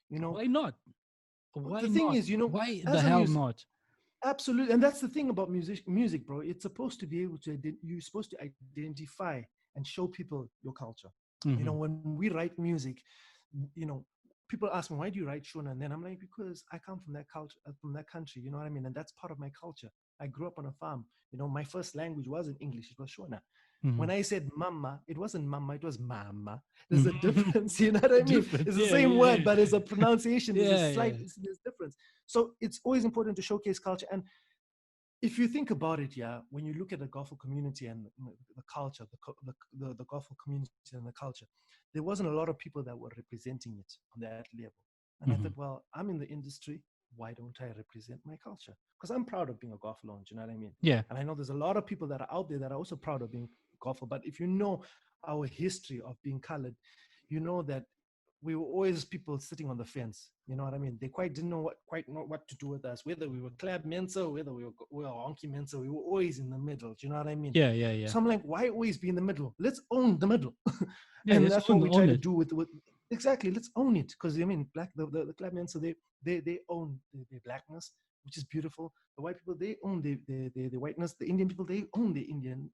Why not? The thing is, why the hell not? Absolutely. And that's the thing about music, bro. It's supposed to be able to, you're supposed to identify and show people your culture. Mm-hmm. When we write music, people ask me, why do you write Shona? And then I'm like, because I come from that culture, from that country, you know what I mean? And that's part of my culture. I grew up on a farm. My first language wasn't English, it was Shona. When I said mama, it wasn't mama, it was mama. There's a difference, you know what I mean? It's the same word, but it's a pronunciation. There's a slight there's difference. So it's always important to showcase culture. And if you think about it, when you look at the Golfo community and the culture, the Golfo community and the culture, there wasn't a lot of people that were representing it on that level. And I thought, well, I'm in the industry. Why don't I represent my culture? Because I'm proud of being a Golfo lounge, you know what I mean? Yeah. And I know there's a lot of people that are out there that are also proud of being Golfo. But if you know our history of being colored, you know that we were always people sitting on the fence. You know what I mean? They didn't know what to do with us, whether we were Club Mensa, whether we were Honky Mensa, we were always in the middle. Do you know what I mean? Yeah. So I'm like, why always be in the middle? Let's own the middle. Yeah, and that's what we try to do with exactly. Let's own it. Because I mean, the Club Mensa, they own their blackness, which is beautiful. The white people, they own the whiteness. The Indian people, they own the Indian,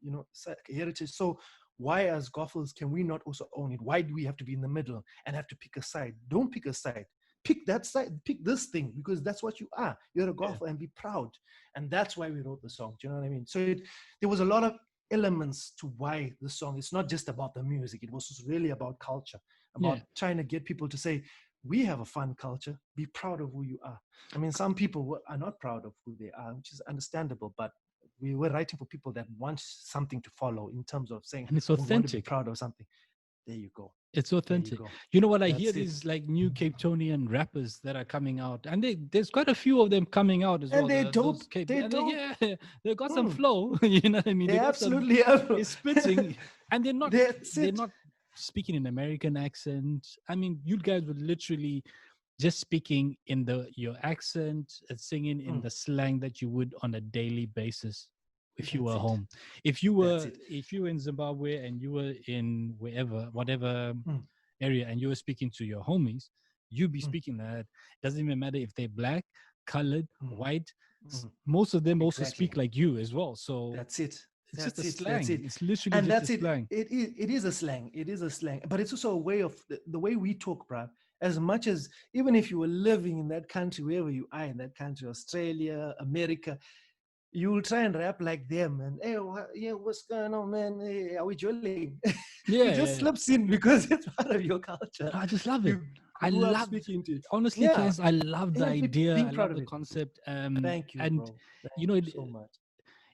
heritage. So why as Golfers can we not also own it? Why do we have to be in the middle and have to pick a side? Don't pick a side. Pick that side. Pick this thing, because that's what you are. You're a Golfer, and be proud. And that's why we wrote the song. Do you know what I mean? So there was a lot of elements to why the song. It's not just about the music. It was really about culture, about trying to get people to say, we have a fun culture. Be proud of who you are. I mean, some people are not proud of who they are, which is understandable, but we were writing for people that want something to follow in terms of saying, and it's authentic. We want to be proud of something. There you go. It's authentic. You know what? I hear these like new Cape Townian rappers that are coming out, and there's quite a few of them coming out as well. And they're dope. They've got some flow. You know what I mean? They absolutely have. They're spitting, and they're not speaking in American accent. I mean, you guys were literally just speaking in your accent and singing in the slang that you would on a daily basis if you were home. If you were in Zimbabwe and you were in whatever area, and you were speaking to your homies, you'd be speaking that. Doesn't even matter if they're black, colored, white. Most of them also speak like you as well. So that's it. It's just a slang. It's literally just a slang. It is a slang. It is a slang. But it's also a way of the way we talk, bruh. As much as, even if you were living in that country, wherever you are in that country, Australia, America, you will try and rap like them. And, hey, what's going on, man? Hey, are we drilling? It just slips in because it's part of your culture. I just love it. I love speaking to it. Honestly, guys, I love the idea. I love the concept. Thank you, and bro. you know, so much.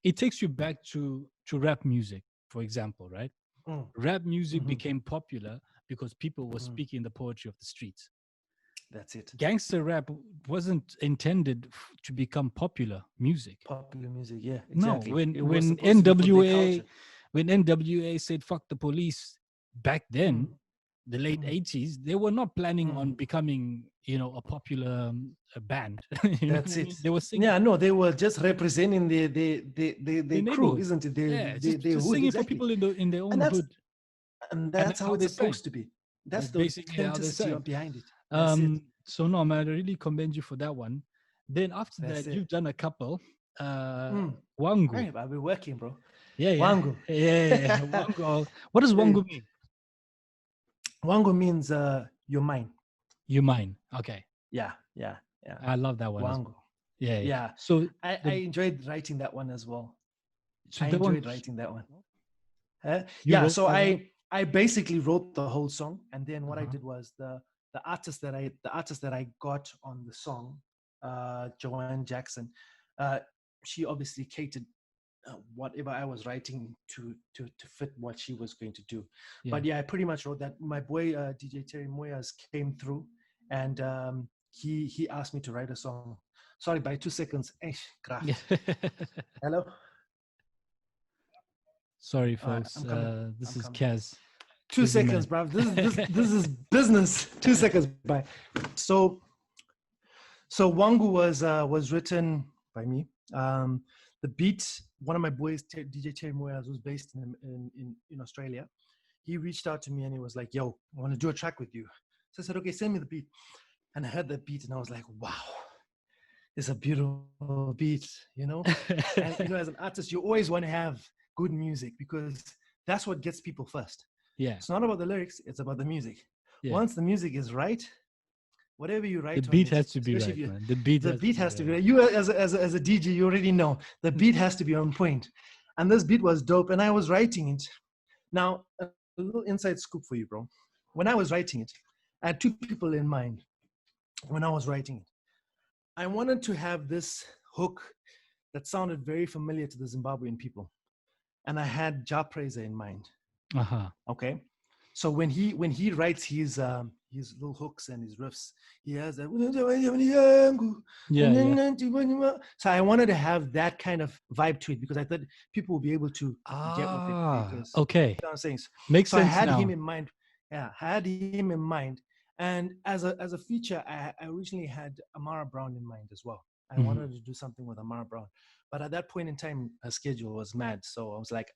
It takes you back to rap music, for example, right? Rap music became popular because people were speaking the poetry of the streets. That's it. Gangster rap wasn't intended to become popular music. Popular music, yeah. Exactly. No, when NWA said "fuck the police" back then, the late 80s, they were not planning on becoming, a popular band. That's it. They were singing. Yeah, no, they were just representing the crew, isn't it? Just singing for people in their own hood. And that's how they're supposed to be. That's the authenticity behind it. So no, man, I really commend you for that one. Then after that, you've done a couple. Wangu. Hey, I've been working, bro. Yeah. Wangu. Yeah. Wangu. What does Wangu mean? Wangu means you're mine. You're mine. Okay. Yeah. I love that one. Wangu. Yeah. So I enjoyed writing that one as well. I enjoyed writing that one. So I basically wrote the whole song, and then what I did was the artist that I got on the song, Joanne Jackson, she obviously catered whatever I was writing to fit what she was going to do. But I pretty much wrote that. My boy DJ Terry Moyas came through, and he asked me to write a song. Sorry, by 2 seconds. Hello. Sorry, folks. This is KAZZ. 2 seconds, bro. This is business. 2 seconds. Bye. So Wangu was written by me. The beat, one of my boys, DJ Terry Moyas, who's based in Australia. He reached out to me and he was like, "Yo, I want to do a track with you." So I said, "Okay, send me the beat." And I heard the beat and I was like, "Wow, it's a beautiful beat." And as an artist, you always want to have good music because that's what gets people first. Yeah. It's not about the lyrics, it's about the music. Yeah. Once the music is right, whatever you write, the beat has to be right, man. The beat has to be right. You as a DJ, you already know the beat has to be on point. And this beat was dope. And I was writing it Now, a little inside scoop for you, bro. When I was writing it, I had two people in mind when I was writing it. I wanted to have this hook that sounded very familiar to the Zimbabwean people. And I had Ja Praiser in mind. Uh-huh. Okay. So when he writes his little hooks and his riffs, he has that. Yeah. So I wanted to have that kind of vibe to it because I thought people will be able to get with it Ah, because okay. you know what I'm saying. Makes So I sense had now. him in mind. Yeah, I had him in mind. And as a feature, I originally had Amara Brown in mind as well. I wanted to do something with Amara Brown. But at that point in time, her schedule was mad. So I was like,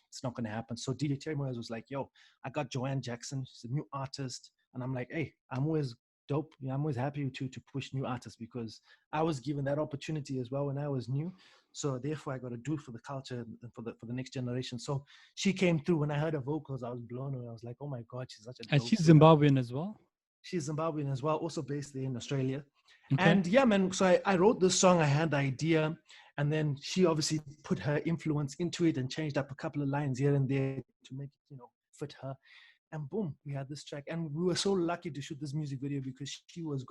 it's not going to happen. So DJ Terry Moyes was like, yo, I got Joanne Jackson. She's a new artist. And I'm like, hey, I'm always dope. You know, I'm always happy to push new artists because I was given that opportunity as well when I was new. So therefore, I got to do it for the culture and for the next generation. So she came through. When I heard her vocals, I was blown away. I was like, oh my God, she's such a And dope she's singer. Zimbabwean as well. She's Zimbabwean as well, also based there in Australia. Okay. And yeah, man, so I wrote this song, I had the idea, and then she obviously put her influence into it and changed up a couple of lines here and there to make it, fit her. And boom, we had this track. And we were so lucky to shoot this music video because she was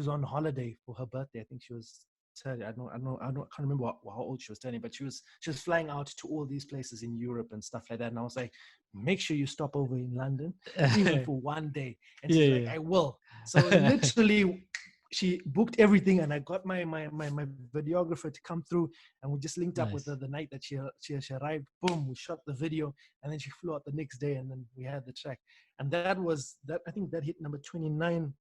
on holiday for her birthday. I think she was 30. I can't remember how old she was turning, but she was flying out to all these places in Europe and stuff like that. And I was like, make sure you stop over in London, even for one day. And she's like, I will. So literally, she booked everything, and I got my videographer to come through, and we just linked up with her the night that she arrived. Boom, we shot the video, and then she flew out the next day, and then we had the track. And that was that. I think that hit number 29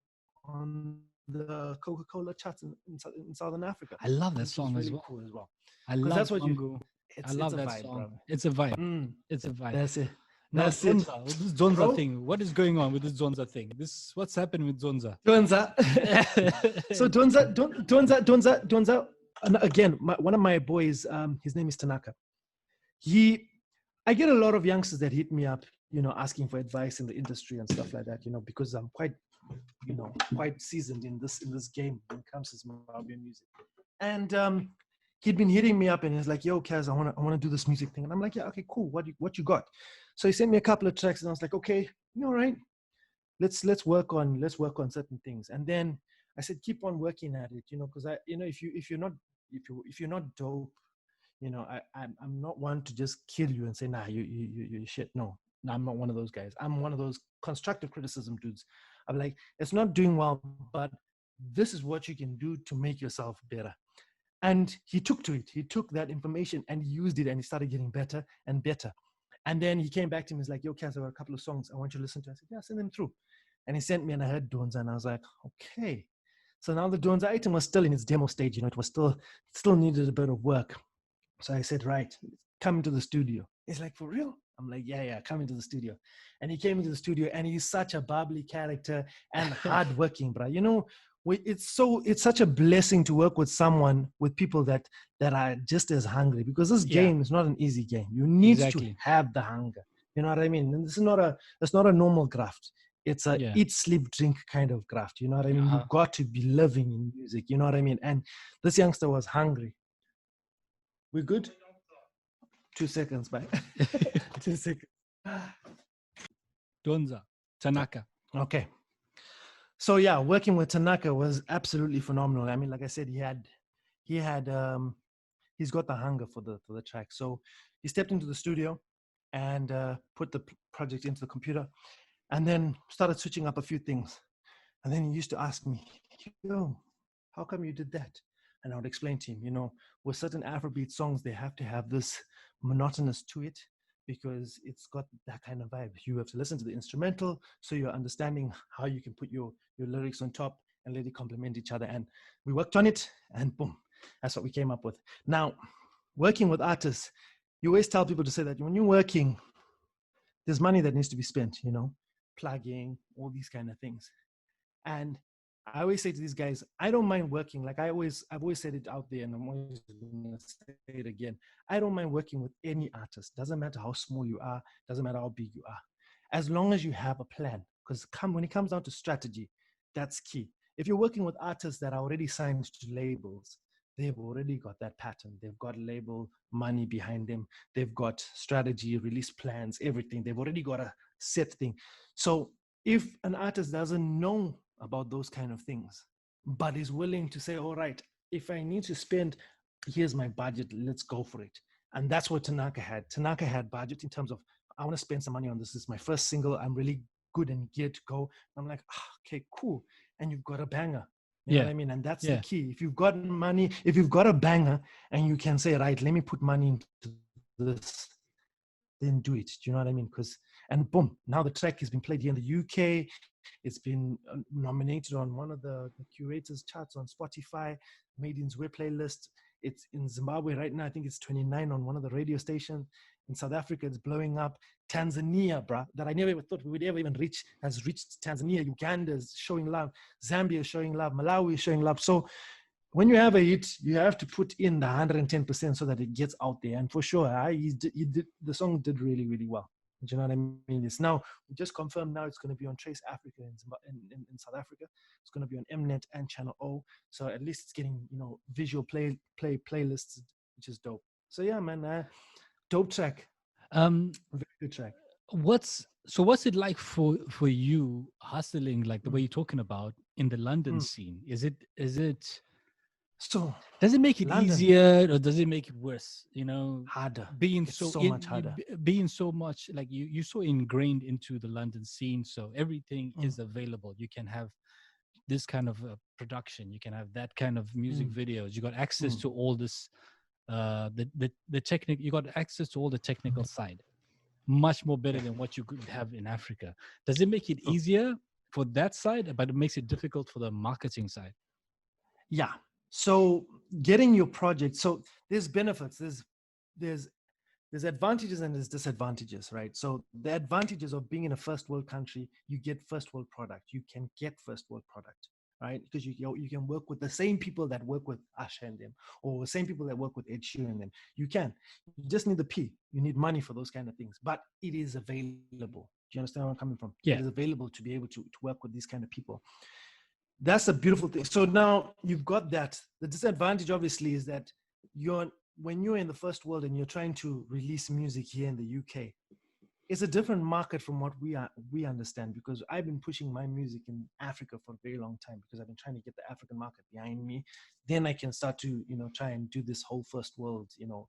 on the Coca-Cola charts in Southern Africa. I love that song really as well. cool as well. I love that's what Bongo. I love that vibe, song. bro. It's a vibe. It's a vibe. That's it. Now, That's it. This Zonza thing. What is going on with this Zonza thing? What's happening with Zonza? So Donza. And again, one of my boys, his name is Tanaka. I get a lot of youngsters that hit me up, asking for advice in the industry and stuff like that, because I'm quite seasoned in this game when it comes to Zimbabwean music. And he'd been hitting me up and he's like, yo, Kaz, I want to do this music thing. And I'm like, yeah, okay, cool. What you got? So he sent me a couple of tracks and I was like, okay, all right. Let's work on certain things. And then I said, keep on working at it, because if you're not dope, I'm not one to just kill you and say, nah, you shit. No, I'm not one of those guys. I'm one of those constructive criticism dudes. I'm like, it's not doing well, but this is what you can do to make yourself better. And he took to it. He took that information and he used it, and he started getting better and better. And then he came back to me. He's like, yo, Kaz, I got a couple of songs I want you to listen to. I said, yeah, send them through. And he sent me, and I heard Donza, and I was like, okay. So now the Donza item was still in its demo stage. It was still needed a bit of work. So I said, right, come into the studio. He's like, for real? I'm like, yeah, come into the studio. And he came into the studio, and he's such a bubbly character and hardworking, bro. It's such a blessing to work with people that are just as hungry, because this game is not an easy game. You need to have the hunger. You know what I mean? And it's not a normal graft. It's a eat, sleep, drink kind of graft. You know what I mean? You've got to be living in music. You know what I mean? And this youngster was hungry. We good? 2 seconds, bye. 2 seconds. Donza, Tanaka. Okay. So yeah, working with Tanaka was absolutely phenomenal. I mean, like I said, he's got the hunger for the track. So he stepped into the studio and put the project into the computer, and then started switching up a few things. And then he used to ask me, yo, how come you did that? And I would explain to him, with certain Afrobeat songs, they have to have this monotonous to it, because it's got that kind of vibe. You have to listen to the instrumental, so you're understanding how you can put your lyrics on top and let it complement each other. And we worked on it, and boom, that's what we came up with. Now, working with artists, you always tell people to say that when you're working, there's money that needs to be spent, plugging, all these kind of things. And I always say to these guys, I don't mind working. Like I've always said it out there, and I'm always going to say it again. I don't mind working with any artist. Doesn't matter how small you are. Doesn't matter how big you are. As long as you have a plan. Because when it comes down to strategy, that's key. If you're working with artists that are already signed to labels, they've already got that pattern. They've got label money behind them. They've got strategy, release plans, everything. They've already got a set thing. So if an artist doesn't know about those kind of things, but is willing to say, all right, if I need to spend, here's my budget, let's go for it. And that's what Tanaka had. Tanaka had budget in terms of, I want to spend some money on this. This is my first single. I'm really good and geared to go. I'm like, okay, cool. And you've got a banger. You know what I mean? And that's the key. If you've got money, if you've got a banger and you can say, right, let me put money into this, then do it. Do you know what I mean? And boom, now the track has been played here in the UK. It's been nominated on one of the curators charts on Spotify, made in Zwe playlist. It's in Zimbabwe right now. I think it's 29 on one of the radio stations. In South Africa, it's blowing up. Tanzania, bruh, that I never ever thought we would ever even reach, has reached Tanzania. Uganda is showing love. Zambia is showing love. Malawi is showing love. So when you have a hit, you have to put in the 110% so that it gets out there. And for sure, the song did really, really well. Do you know what I mean? It's now, we just confirmed now it's going to be on Trace Africa in South Africa. It's going to be on Mnet and Channel O. So at least it's getting, visual playlists, which is dope. So yeah, man, dope track. Very good track. What's it like for you hustling like the way you're talking about in the London scene? Is it so does it make it London, easier or does it make it worse? Harder. Being it's so much harder. Being so much like you're so ingrained into the London scene, so everything is available. You can have this kind of production, you can have that kind of music videos. You got access to all this, the technical. You got access to all the technical side, much more better than what you could have in Africa. Does it make it easier for that side, but it makes it difficult for the marketing side? Yeah. So getting your project, so there's benefits, there's advantages and there's disadvantages, right? So the advantages of being in a first world country, you get first world product. You can get first world product, right? Because you can work with the same people that work with Usher and them, or the same people that work with Ed Sheeran and them. You just need the P. You need money for those kind of things, but it is available. Do you understand where I'm coming from? Yeah. It is available to be able to work with these kind of people. That's a beautiful thing. So now you've got that. The disadvantage obviously is that when you're in the first world and you're trying to release music here in the UK, it's a different market from what we understand, because I've been pushing my music in Africa for a very long time, because I've been trying to get the African market behind me. Then I can start to, try and do this whole first world, or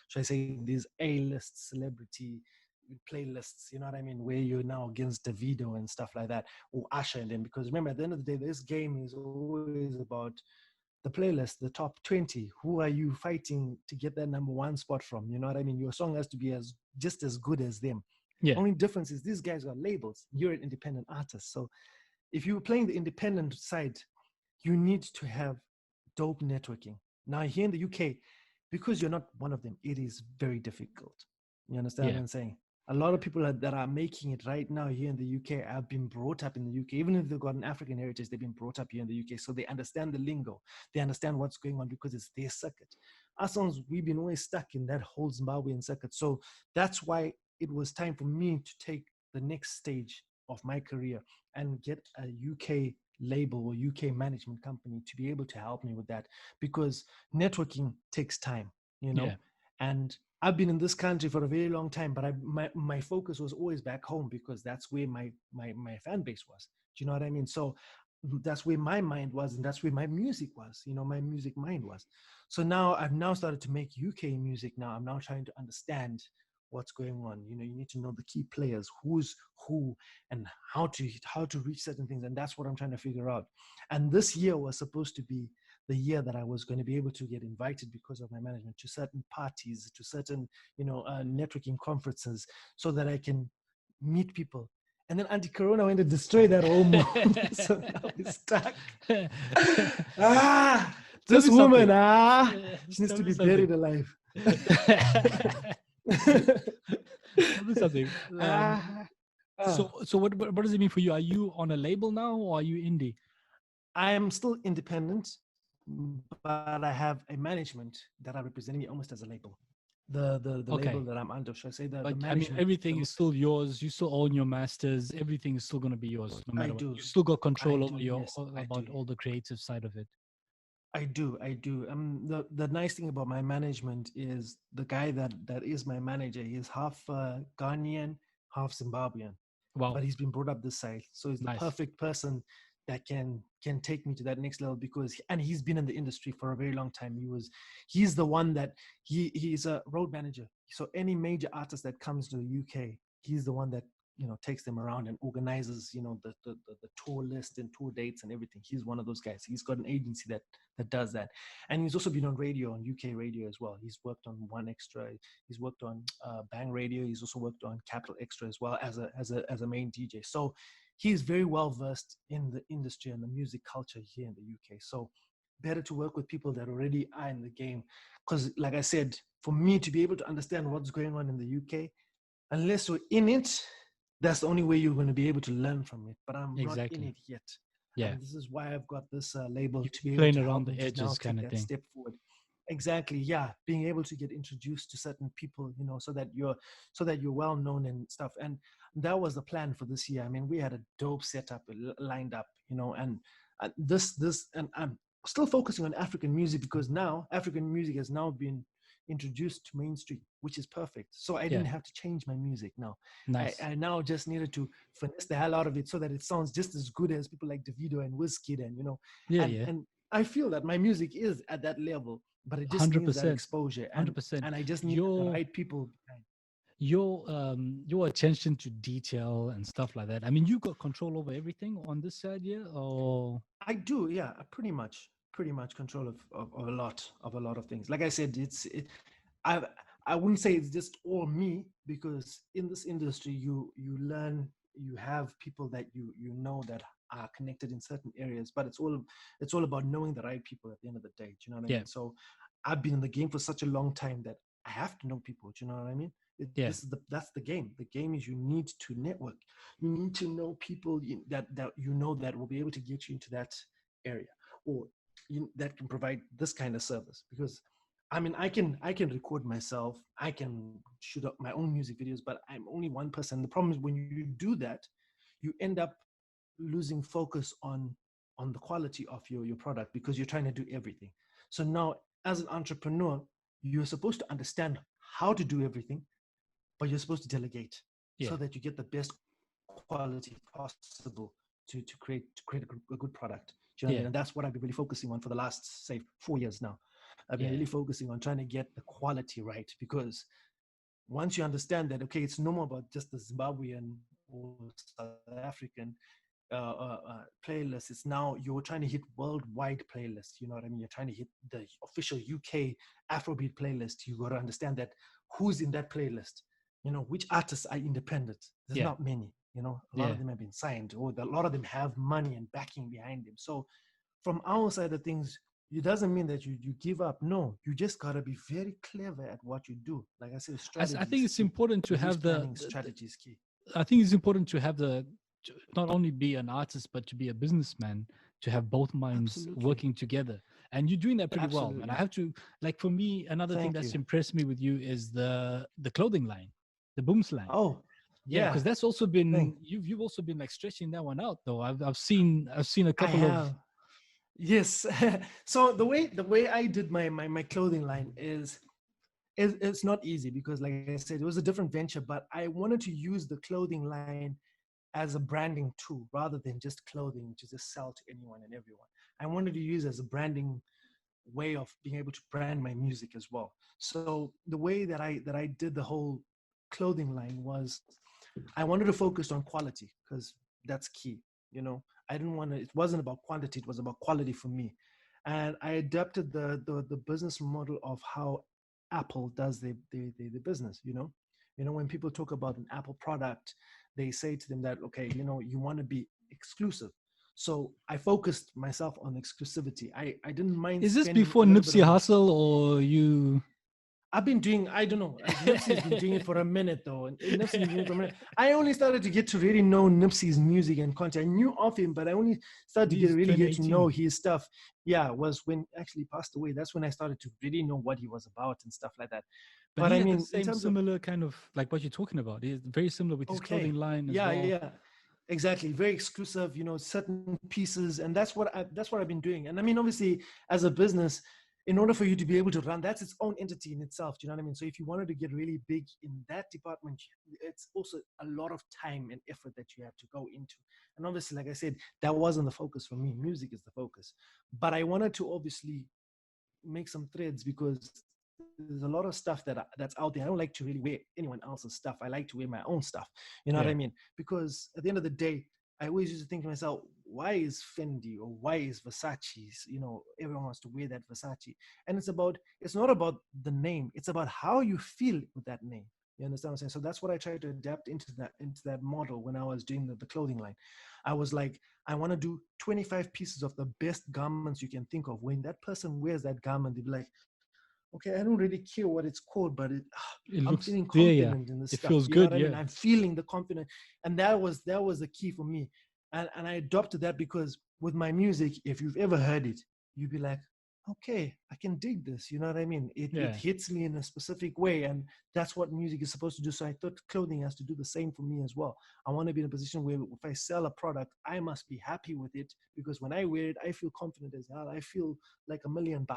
should I say, these A-list celebrity playlists, you know what I mean, where you're now against Davido and stuff like that, or Usher and them. Because remember, at the end of the day, this game is always about the playlist, the top 20. Who are you fighting to get that number one spot from? You know what I mean? Your song has to be just as good as them. Yeah. Only difference is these guys got labels. You're an independent artist. So if you're playing the independent side, you need to have dope networking. Now here in the UK, because you're not one of them, it is very difficult. You understand what I'm saying? A lot of people that are making it right now here in the UK have been brought up in the UK. Even if they've got an African heritage, they've been brought up here in the UK. So they understand the lingo. They understand what's going on because it's their circuit. Us ones, we've been always stuck in that whole Zimbabwean circuit. So that's why it was time for me to take the next stage of my career and get a UK label or UK management company to be able to help me with that, because networking takes time, and I've been in this country for a very long time, but my focus was always back home, because that's where my fan base was. Do you know what I mean? So that's where my mind was, and that's where my music was, my music mind was. So now I've now started to make UK music. Now I'm now trying to understand what's going on. You need to know the key players, who's who, and how to reach certain things. And that's what I'm trying to figure out. And this year was supposed to be the year that I was going to be able to get invited, because of my management, to certain parties, to certain, networking conferences, so that I can meet people. And then anti-corona went to destroy that whole moment. So now we're stuck. This woman, she needs to be buried alive. Tell me something. So what does it mean for you? Are you on a label now, or are you indie? I am still independent, but I have a management that are representing me almost as a label. The label that I'm under, should I say, the management. I mean, everything is still yours. You still own your masters. Everything is still going to be yours, no matter what. You still got control over about all the creative side of it. I do. I do. The nice thing about my management is the guy that is my manager. He's half Ghanaian, half Zimbabwean, Wow, but he's been brought up this side, so he's the nice. perfect person that can take me to that next level because and he's been in the industry for a very long time. He's the one that he's a road manager. So any major artist that comes to the UK, he's the one that takes them around and organizes the tour list and tour dates and everything. He's one of those guys. He's got an agency that does that, and he's also been on radio, on UK radio as well. He's worked on One Extra, he's worked on Bang Radio, he's also worked on Capital Extra as well as a main DJ. So he's very well versed in the industry and the music culture here in the UK. So better to work with people that already are in the game, because like I said, for me to be able to understand what's going on in the UK, unless you're in it, that's the only way you're going to be able to learn from it. But I'm not in Exactly. it yet. Yeah. And this is why I've got this label, You're to be able playing to around help the me to now edges take kind of that thing. step forward. Exactly. Yeah. Being able to get introduced to certain people, so that you're well known and stuff. And that was the plan for this year. I mean, we had a dope setup lined up, and and I'm still focusing on African music because now African music has now been introduced to mainstream, which is perfect. So I didn't Yeah. have to change my music now. Nice. I now just needed to finesse the hell out of it so that it sounds just as good as people like Davido and Wizkid and Yeah, yeah. and I feel that my music is at that level, but it just needs that 100%. exposure, 100%. and I just need the Your right people behind. your attention to detail and stuff like that. I mean, you got control over everything on this side, yeah? Or I do, yeah, pretty much control of a lot of things. Like I said, I I wouldn't say it's just all me, because in this industry you learn, you have people that you that are connected in certain areas, but it's all about knowing the right people at the end of the day. Do you know what I yeah, mean? So I've been in the game for such a long time that I have to know people. Do you know what I mean? yeah, That's the game. The game is you need to network. You need to know people that will be able to get you into that area, or that can provide this kind of service. Because I mean, I can record myself, I can shoot up my own music videos, but I'm only one person. The problem is when you do that, you end up losing focus on the quality of your product, because you're trying to do everything. So now, as an entrepreneur, you're supposed to understand how to do everything, but you're supposed to delegate yeah, so that you get the best quality possible to create a good product. Do you know what I mean? And yeah, that's what I've been really focusing on for the last, say, 4 years now. I've been yeah, really focusing on trying to get the quality right, because once you understand that, okay, it's no more about just the Zimbabwean or South African playlist. It's now you're trying to hit worldwide playlists. You know what I mean? You're trying to hit the official UK Afrobeat playlist. You got to understand that who's in that playlist. Which artists are independent. There's yeah, not many. A lot yeah. of them have been signed, or a lot of them have money and backing behind them. So from our side of things, it doesn't mean that you give up. No, you just got to be very clever at what you do. Like I said, I strategy think is it's key. important to Release have planning strategy is key. I think it's important to have to not only be an artist but to be a businessman, to have both minds Absolutely. working together. And you're doing that pretty well, man. I Absolutely. have to, like, for me, another thing Thank that's you. impressed me with you is the clothing line, the booms line. Oh, Yeah, yeah. because that's also Thank been you've also been like stretching that one out though. I've seen a I couple of have. Yes. So the way I did my clothing line is it's not easy, because like I said, it was a different venture, but I wanted to use the clothing line as a branding tool rather than just clothing to just sell to anyone and everyone. I wanted to use as a branding way of being able to brand my music as well. So the way that I did the whole clothing line was, I wanted to focus on quality, because that's key. I didn't want to. It wasn't about quantity; it was about quality for me. And I adapted the business model of how Apple does the business. When people talk about an Apple product, they say to them that, okay, you want to be exclusive. So I focused myself on exclusivity. I didn't mind is this spending before a little bit Nipsey of money. Hussle or you? I've been doing, I don't know, Nipsey's been doing it for a minute though. And Nipsey's been doing it for a minute. I only started to get to really know Nipsey's music and content. I knew of him, but I only started to These really get to know 2018. his stuff. Yeah, was when actually passed away. That's when I started to really know what he was about and stuff like that. But But he I had the mean, in same terms of, similar kind of like what you're talking about. He's very similar with his okay, clothing line as yeah, well. yeah. Exactly, very exclusive, you know, certain pieces, and that's what I've been doing. And I mean, obviously, as a business, in order for you to be able to run, that's its own entity in itself. Do you know what I mean? So if you wanted to get really big in that department, it's also a lot of time and effort that you have to go into. And obviously, like I said, that wasn't the focus for me. Music is the focus, but I wanted to obviously make some threads because there's a lot of stuff that's out there. I don't like to really wear anyone else's stuff. I like to wear my own stuff. You know what I mean? Because at the end of the day, I always used to think to myself, why is Fendi or why is Versace's, you know, everyone wants to wear that Versace. And it's not about the name. It's about how you feel with that name. You understand what I'm saying? So that's what I tried to adapt into that model when I was doing the clothing line. I was like, I want to do 25 pieces of the best garments you can think of. When that person wears that garment, they'll be like, okay, I don't really care what it's called, but I'm feeling confident in this it stuff. feels You know good, what I mean? I'm feeling the confidence. And that was the key for me. And I adopted that because with my music, if you've ever heard it, you'd be like, okay, I can dig this. You know what I mean? It hits me in a specific way. And that's what music is supposed to do. So I thought clothing has to do the same for me as well. I want to be in a position where if I sell a product, I must be happy with it, because when I wear it, I feel confident as hell. I feel like $1 million.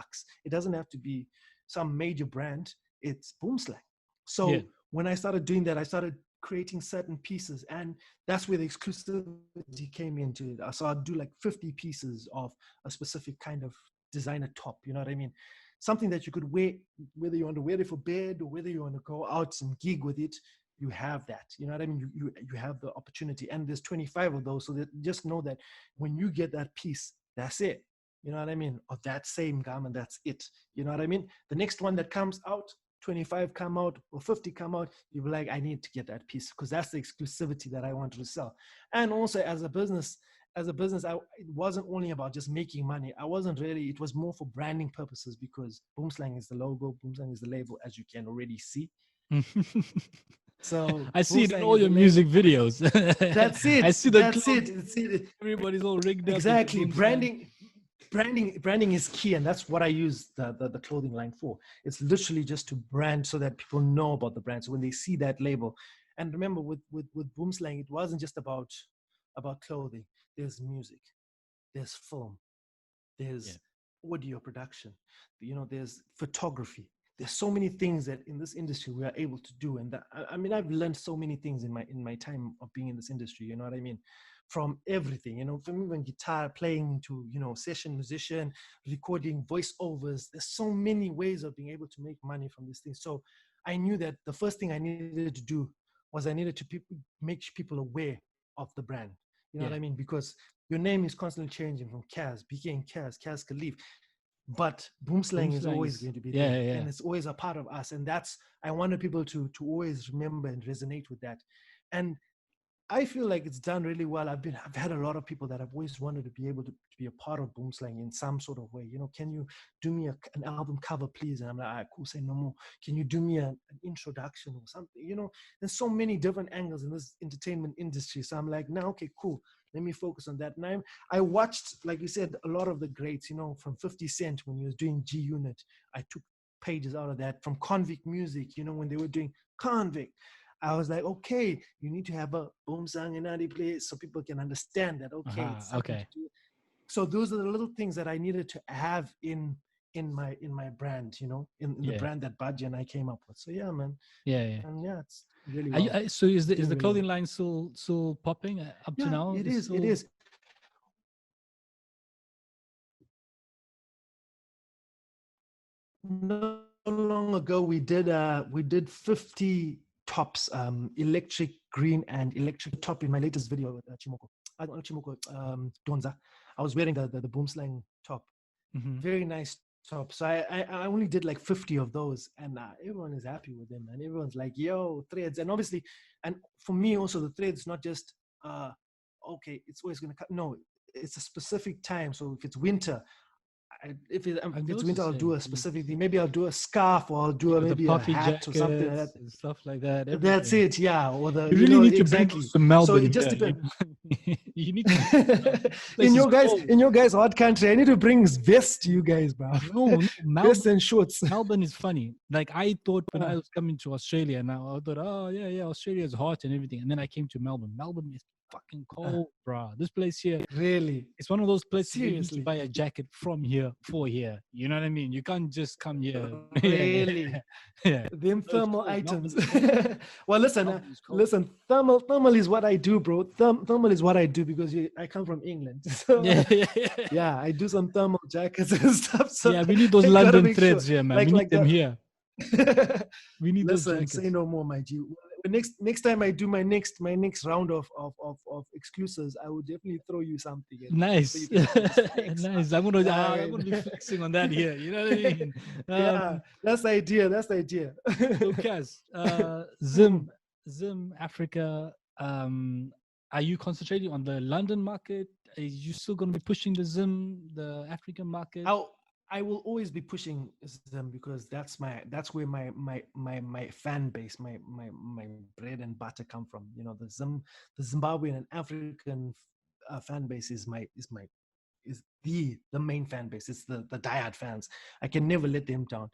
It doesn't have to be some major brand. It's Boomslang. So when I started doing that, I started creating certain pieces, and that's where the exclusivity came into it. So I'd do like 50 pieces of a specific kind of designer top, you know what I mean? Something that you could wear, whether you want to wear it for bed or whether you want to go out and gig with it, you have that, you know what I mean? You have the opportunity, and there's 25 of those. So that just know that when you get that piece, that's it. You know what I mean? Of that same garment, that's it. You know what I mean? The next one that comes out, 25 come out or 50 come out, you'll be like, I need to get that piece, because that's the exclusivity that I wanted to sell. And also as a business, it wasn't only about just making money. It was more for branding purposes, because Boomslang is the logo, Boomslang is the label, as you can already see. So I see it in all your music videos. That's it. I see That's it. Everybody's all rigged up. Exactly. Branding is key, and that's what I use the clothing line for. It's literally just to brand so that people know about the brand. So when they see that label, and remember with Boomslang, it wasn't just about clothing. There's music, there's film, there's audio production, you know, there's photography. There's so many things that in this industry we are able to do. And I mean, I've learned so many things in my time of being in this industry, you know what I mean? From everything, you know, from even guitar playing to, you know, session musician, recording voiceovers. There's so many ways of being able to make money from these things. So I knew that the first thing I needed to do was I needed to make people aware of the brand. You know what I mean? Because your name is constantly changing from KAZZ, became KAZZ KHALIF. But Boomslang is always going to be there, and it's always a part of us. And that's, I wanted people to always remember and resonate with that. And I feel like it's done really well. I've had a lot of people that have always wanted to be able to be a part of Boomslang in some sort of way. You know, can you do me an album cover, please? And I'm like, cool, say no more. Can you do me an introduction or something? You know, there's so many different angles in this entertainment industry. So I'm like, now, okay, cool. Let me focus on that. And I watched, like you said, a lot of the greats, you know, from 50 Cent when he was doing G Unit. I took pages out of that. From Convict Music, you know, when they were doing Convict. I was like, okay, you need to have a Boomslang and Nadi play so people can understand that, okay, it's something to do. So those are the little things that I needed to have in my brand, you know, in the brand that Budgie and I came up with. So yeah, man. And it's really well. So is the clothing line still popping up to now? It is. Not long ago we did 50 tops, electric green and electric top in my latest video with Chimoko Donza. I was wearing the Boomslang top. Very nice top. So I only did like 50 of those, and everyone is happy with them, and everyone's like, yo, threads. And obviously, and for me also, the threads not just okay, it's always gonna cut. No, it's a specific time. So if it's winter, if it's winter, I'll do a specific thing. Maybe I'll do a scarf, or I'll do maybe a hat or something like that. And stuff like that. Everything. That's it, yeah. Or the you really need to exactly. bring to Melbourne. So it just depends. You need to in your guys' hot country. I need to bring vest to you guys, bro. No, vest and shorts. Melbourne is funny. Like I thought when I was coming to Australia, and I thought, oh yeah, Australia is hot and everything, and then I came to Melbourne. Melbourne is fucking cold, bro. This place here, Really? it's one of those places where you need to Seriously? buy a jacket from here for here. You know what I mean? You can't just come here. Really? Yeah. Them So it's thermal cold. items. Melbourne is cold. Well, listen, Melbourne is cold. listen. Thermal is what I do, bro. Thermal is what I do because I come from England. So Yeah, yeah, yeah. yeah, I do some thermal jackets and stuff. So Yeah, we need those I gotta London make sure, threads here, man. We need like them the. here. We need those Listen, jackets. say no more, my G. Next time I do my next round of exclusives, I will definitely throw you something. So Nice. you can flex. Nice. I'm gonna Right. be flexing on that here. You know what I mean? Yeah, that's the idea. That's the idea. So Kaz, Zim Africa, are you concentrating on the London market? Are you still gonna be pushing the African market? I will always be pushing them because that's where my fan base, my bread and butter come from. You know, the Zimbabwean and African fan base is the main fan base. It's the diehard fans. I can never let them down.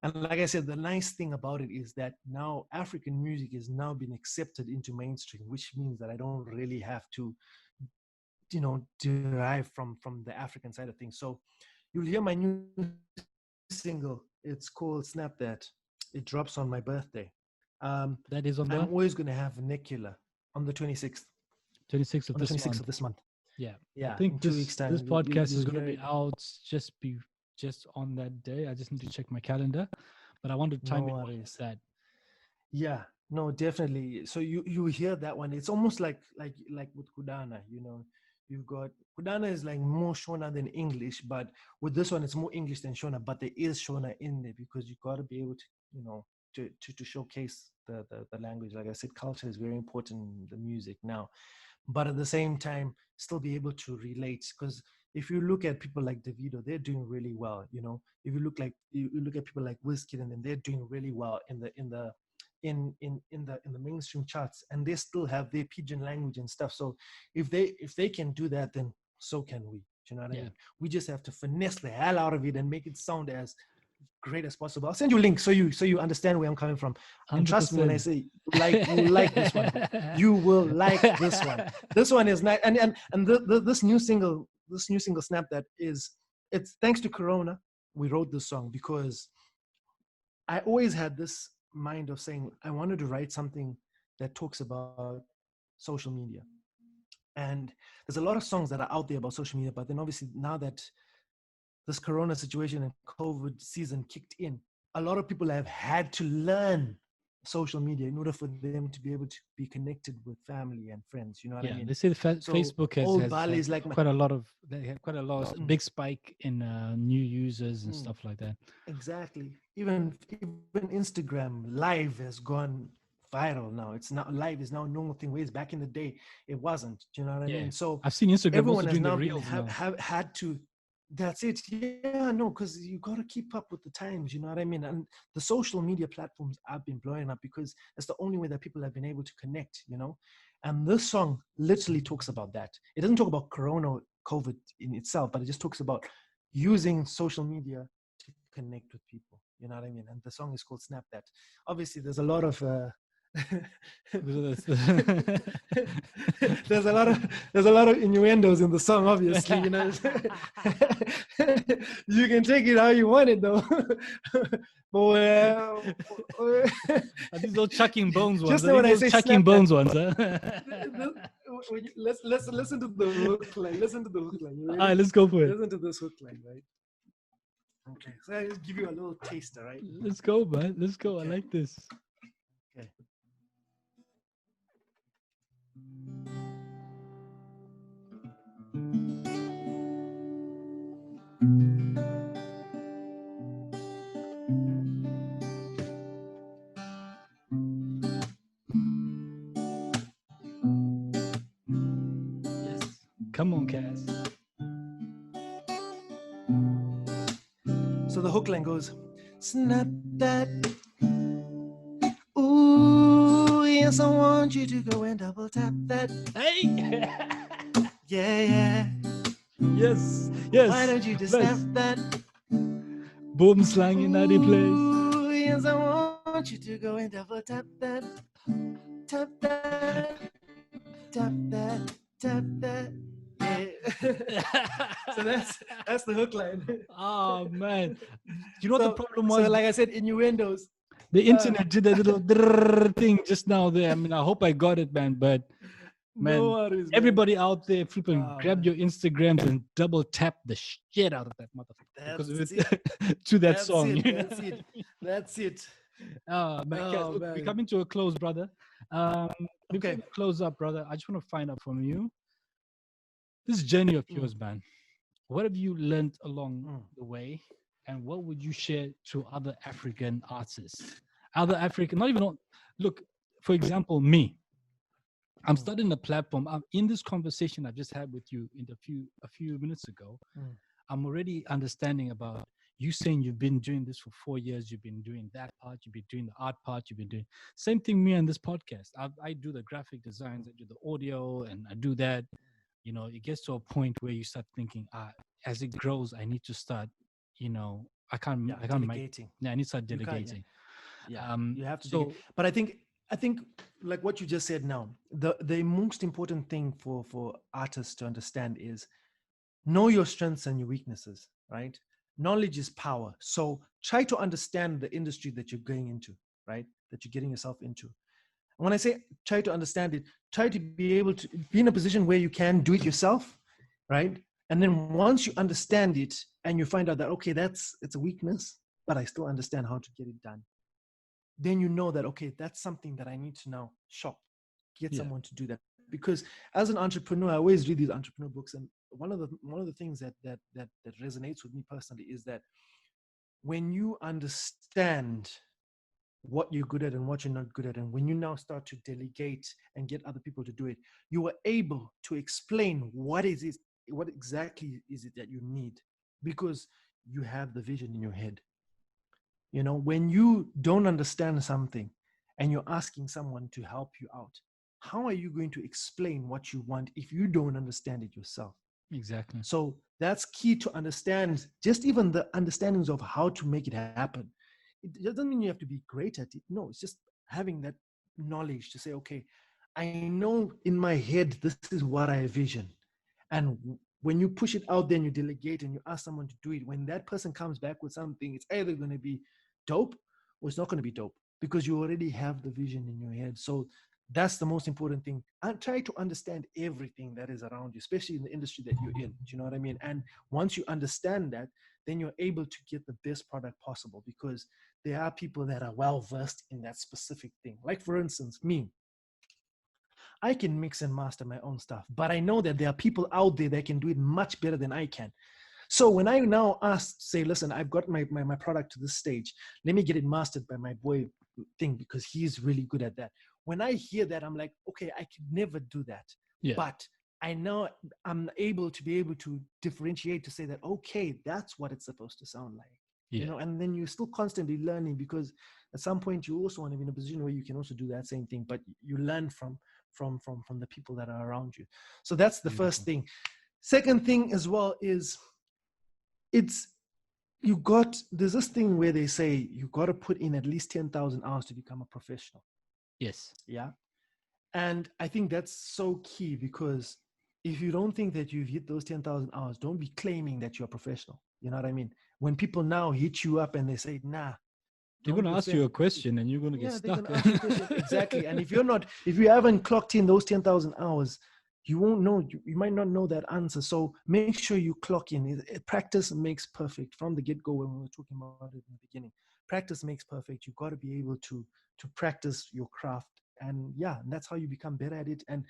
And like I said, the nice thing about it is that now African music is now being accepted into mainstream, which means that I don't really have to, derive from the African side of things. So you'll hear my new single. It's called Snap That. It drops on my birthday. That is on I'm always going to have Necula on the 26th. 26th of on the 26th of this month. Yeah. Yeah. I think in 2 weeks time. This podcast is you'll going to hear be it. out just on that day. I just need to check my calendar, but I want to time it with that. Yeah, no, definitely. So you hear that one. It's almost like with Kudana, you've got Kudana is like more Shona than English, but with this one it's more English than Shona, but there is Shona in there because you got to be able to, to showcase the language. Like I said, culture is very important in the music now, but at the same time still be able to relate. Because if you look at people like Davido, they're doing really well. If you look at people like Wizkid, and then they're doing really well in the mainstream charts, and they still have their pidgin language and stuff. So if they can do that, then so can we. Do you know what I mean? We just have to finesse the hell out of it and make it sound as great as possible. I'll send you a link so you understand where I'm coming from. 100%. And trust me when I say you like this one, bro. You will like this one. This one is nice. And this new single, Snap That, it's thanks to Corona. We wrote this song because I always had this mind of saying I wanted to write something that talks about social media. And there's a lot of songs that are out there about social media, but then obviously now that this Corona situation and COVID season kicked in, a lot of people have had to learn social media in order for them to be able to be connected with family and friends. You know what I mean? They say Facebook has like quite a lot of big spike in new users and stuff like that. Exactly. Even Instagram Live has gone viral now. It's now live is now a normal thing. Whereas back in the day, it wasn't. Do you know what I mean? So I've seen Instagram everyone also has doing now the reels have had to. That's it. Yeah, no, because you got to keep up with the times. You know what I mean? And the social media platforms have been blowing up because that's the only way that people have been able to connect. And this song literally talks about that. It doesn't talk about Corona or COVID in itself, but it just talks about using social media to connect with people. You know what I mean? And the song is called Snap That. Obviously, there's a lot of there's a lot of innuendos in the song, obviously. You can take it how you want it, though. But are these all chucking bones ones? Just know when I say chucking bones ones, huh? Let's listen to the hook line. Listen to the hook line. All right, let's go for it. Listen to this hook line, right? Okay, so I just give you a little taster, right? Let's go, man. Let's go. Okay. I like this. Okay. Yes. Come on, Kaz. So the hook line goes, snap that. Ooh, yes, I want you to go and double tap that. Hey! Yeah. Yes. Why don't you just snap that? Boom slang in that place. Ooh, yes, I want you to go and double tap that. Tap that. tap that, tap that. Yeah. So that's the hook line. Oh man, you know what the problem was? So like I said, innuendos. The internet did a little drrrr thing just now there. I mean, I hope I got it, man. But man, No worries, man. everybody out there, flipping, Oh, grab man. your Instagrams and double tap the shit out of that motherfucker because of That's it to that That's song. it. You know? That's it. That's it. Man, Kaz, Oh, look, we're man. coming to a close, brother. Before Okay. we close up, brother, I just want to find out from you this journey of Mm. yours, man. What have you learned along Mm. the way, and what would you share to other African artists? Other African, not even on, look, for example, me. I'm starting a platform. I'm in this conversation I've just had with you in a few minutes ago. Mm. I'm already understanding about you saying you've been doing this for 4 years. You've been doing that part. You've been doing the art part. You've been doing same thing. Me and this podcast. I do the graphic designs. I do the audio, and I do that. You know, it gets to a point where you start thinking, as it grows, I need to start. You know, I can't make. Delegating. Yeah, I need to start You can't, delegating. Yeah, you have to So delegate. But I think like what you just said now, the most important thing for artists to understand is know your strengths and your weaknesses, right? Knowledge is power. So try to understand the industry that you're going into, right? That you're getting yourself into. And when I say try to understand it, try to be able to be in a position where you can do it yourself, right? And then once you understand it and you find out that, okay, it's a weakness, but I still understand how to get it done. Then you know that, okay, that's something that I need to now shop, get someone to do that. Because as an entrepreneur, I always read these entrepreneur books, and one of the things that resonates with me personally is that when you understand what you're good at and what you're not good at, and when you now start to delegate and get other people to do it, you are able to explain what exactly is it that you need, because you have the vision in your head. You know, when you don't understand something and you're asking someone to help you out, how are you going to explain what you want if you don't understand it yourself? exactly. So that's key to understand, just even the understandings of how to make it happen. It doesn't mean you have to be great at it. No, it's just having that knowledge to say, okay, I know in my head, this is what I envision. And when you push it out there and you delegate and you ask someone to do it, when that person comes back with something, it's either going to be dope or it's not going to be dope, because you already have the vision in your head. So that's the most important thing. And try to understand everything that is around you, especially in the industry that you're in. Do you know what I mean? And once you understand that, then you're able to get the best product possible, because there are people that are well versed in that specific thing. Like, for instance, me, I can mix and master my own stuff, but I know that there are people out there that can do it much better than I can. So when I now ask, say, listen, I've got my product to this stage, let me get it mastered by my boy thing, because he's really good at that. When I hear that, I'm like, okay, I could never do that. Yeah. But I know I'm able to differentiate, to say that, okay, that's what it's supposed to sound like. Yeah. You know, and then you're still constantly learning, because at some point you also want to be in a position where you can also do that same thing, but you learn from the people that are around you. So that's the Beautiful. first thing. Second thing as well is, there's this thing where they say you got to put in at least 10,000 hours to become a professional. Yes. Yeah. And I think that's so key, because if you don't think that you've hit those 10,000 hours, don't be claiming that you're a professional. You know what I mean? When people now hit you up and they say, nah, they're going to ask you a question and you're going to get stuck. They're going to ask you a question. Exactly. And if you haven't clocked in those 10,000 hours, you won't know, you might not know that answer. So make sure you clock in. Practice makes perfect from the get-go. When we were talking about it in the beginning, practice makes perfect. You've got to be able to practice your craft. And that's how you become better at it. And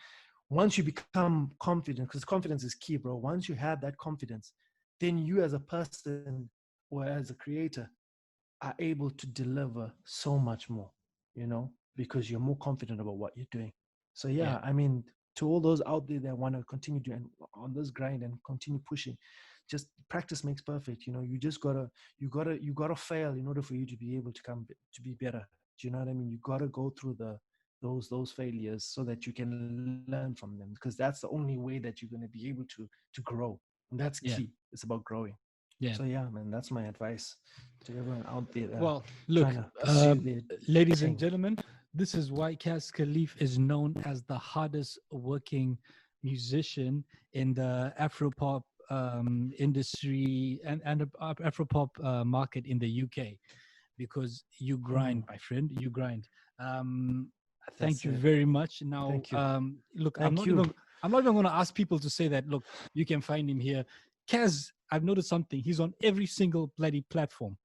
once you become confident, because confidence is key, bro. Once you have that confidence, then you as a person or as a creator are able to deliver so much more, because you're more confident about what you're doing. So I mean, to all those out there that want to continue doing on this grind and continue pushing, just practice makes perfect. You just you gotta fail in order for you to be able to be better. Do you know what I mean? You gotta go through those failures so that you can learn from them, because that's the only way that you're going to be able to grow. And that's key. It's about growing. So man, that's my advice to everyone out there. Well, look, trying to pursue their ladies thing. and gentlemen, This is why KAZZ KHALIF is known as the hardest working musician in the Afropop industry and Afropop market in the UK, because you grind, my friend, you grind. Thank you very much. Now, Thank you. look, Thank you. I'm not even going to ask people to say that. Look, you can find him here. Kaz, I've noticed something. He's on every single bloody platform.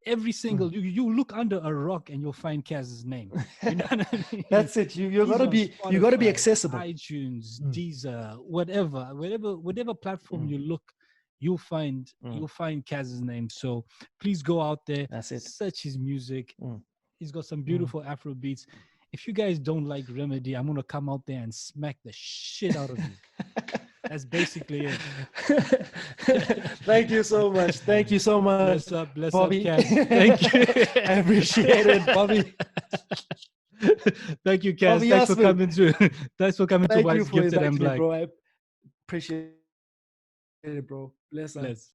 Every single you look under a rock and you'll find Kazz's name. You know what I mean? That's it. You gotta be accessible. iTunes, Deezer, whatever platform you look, you'll find Kazz's name. So please go out there. That's it. Search his music. He's got some beautiful Afro beats. If you guys don't like Remedy, I'm gonna come out there and smack the shit out of you. That's basically it. Thank you so much. Thank you so much. Bless Bobby. up, Kaz. Thank you. I appreciate it, Bobby. Thank you, Kaz. Bobby Thanks for Yasmin. coming to. Thanks for coming to Thank Wise you for Gifted inviting and me, Black. bro. I appreciate it, bro. Bless up. Bless.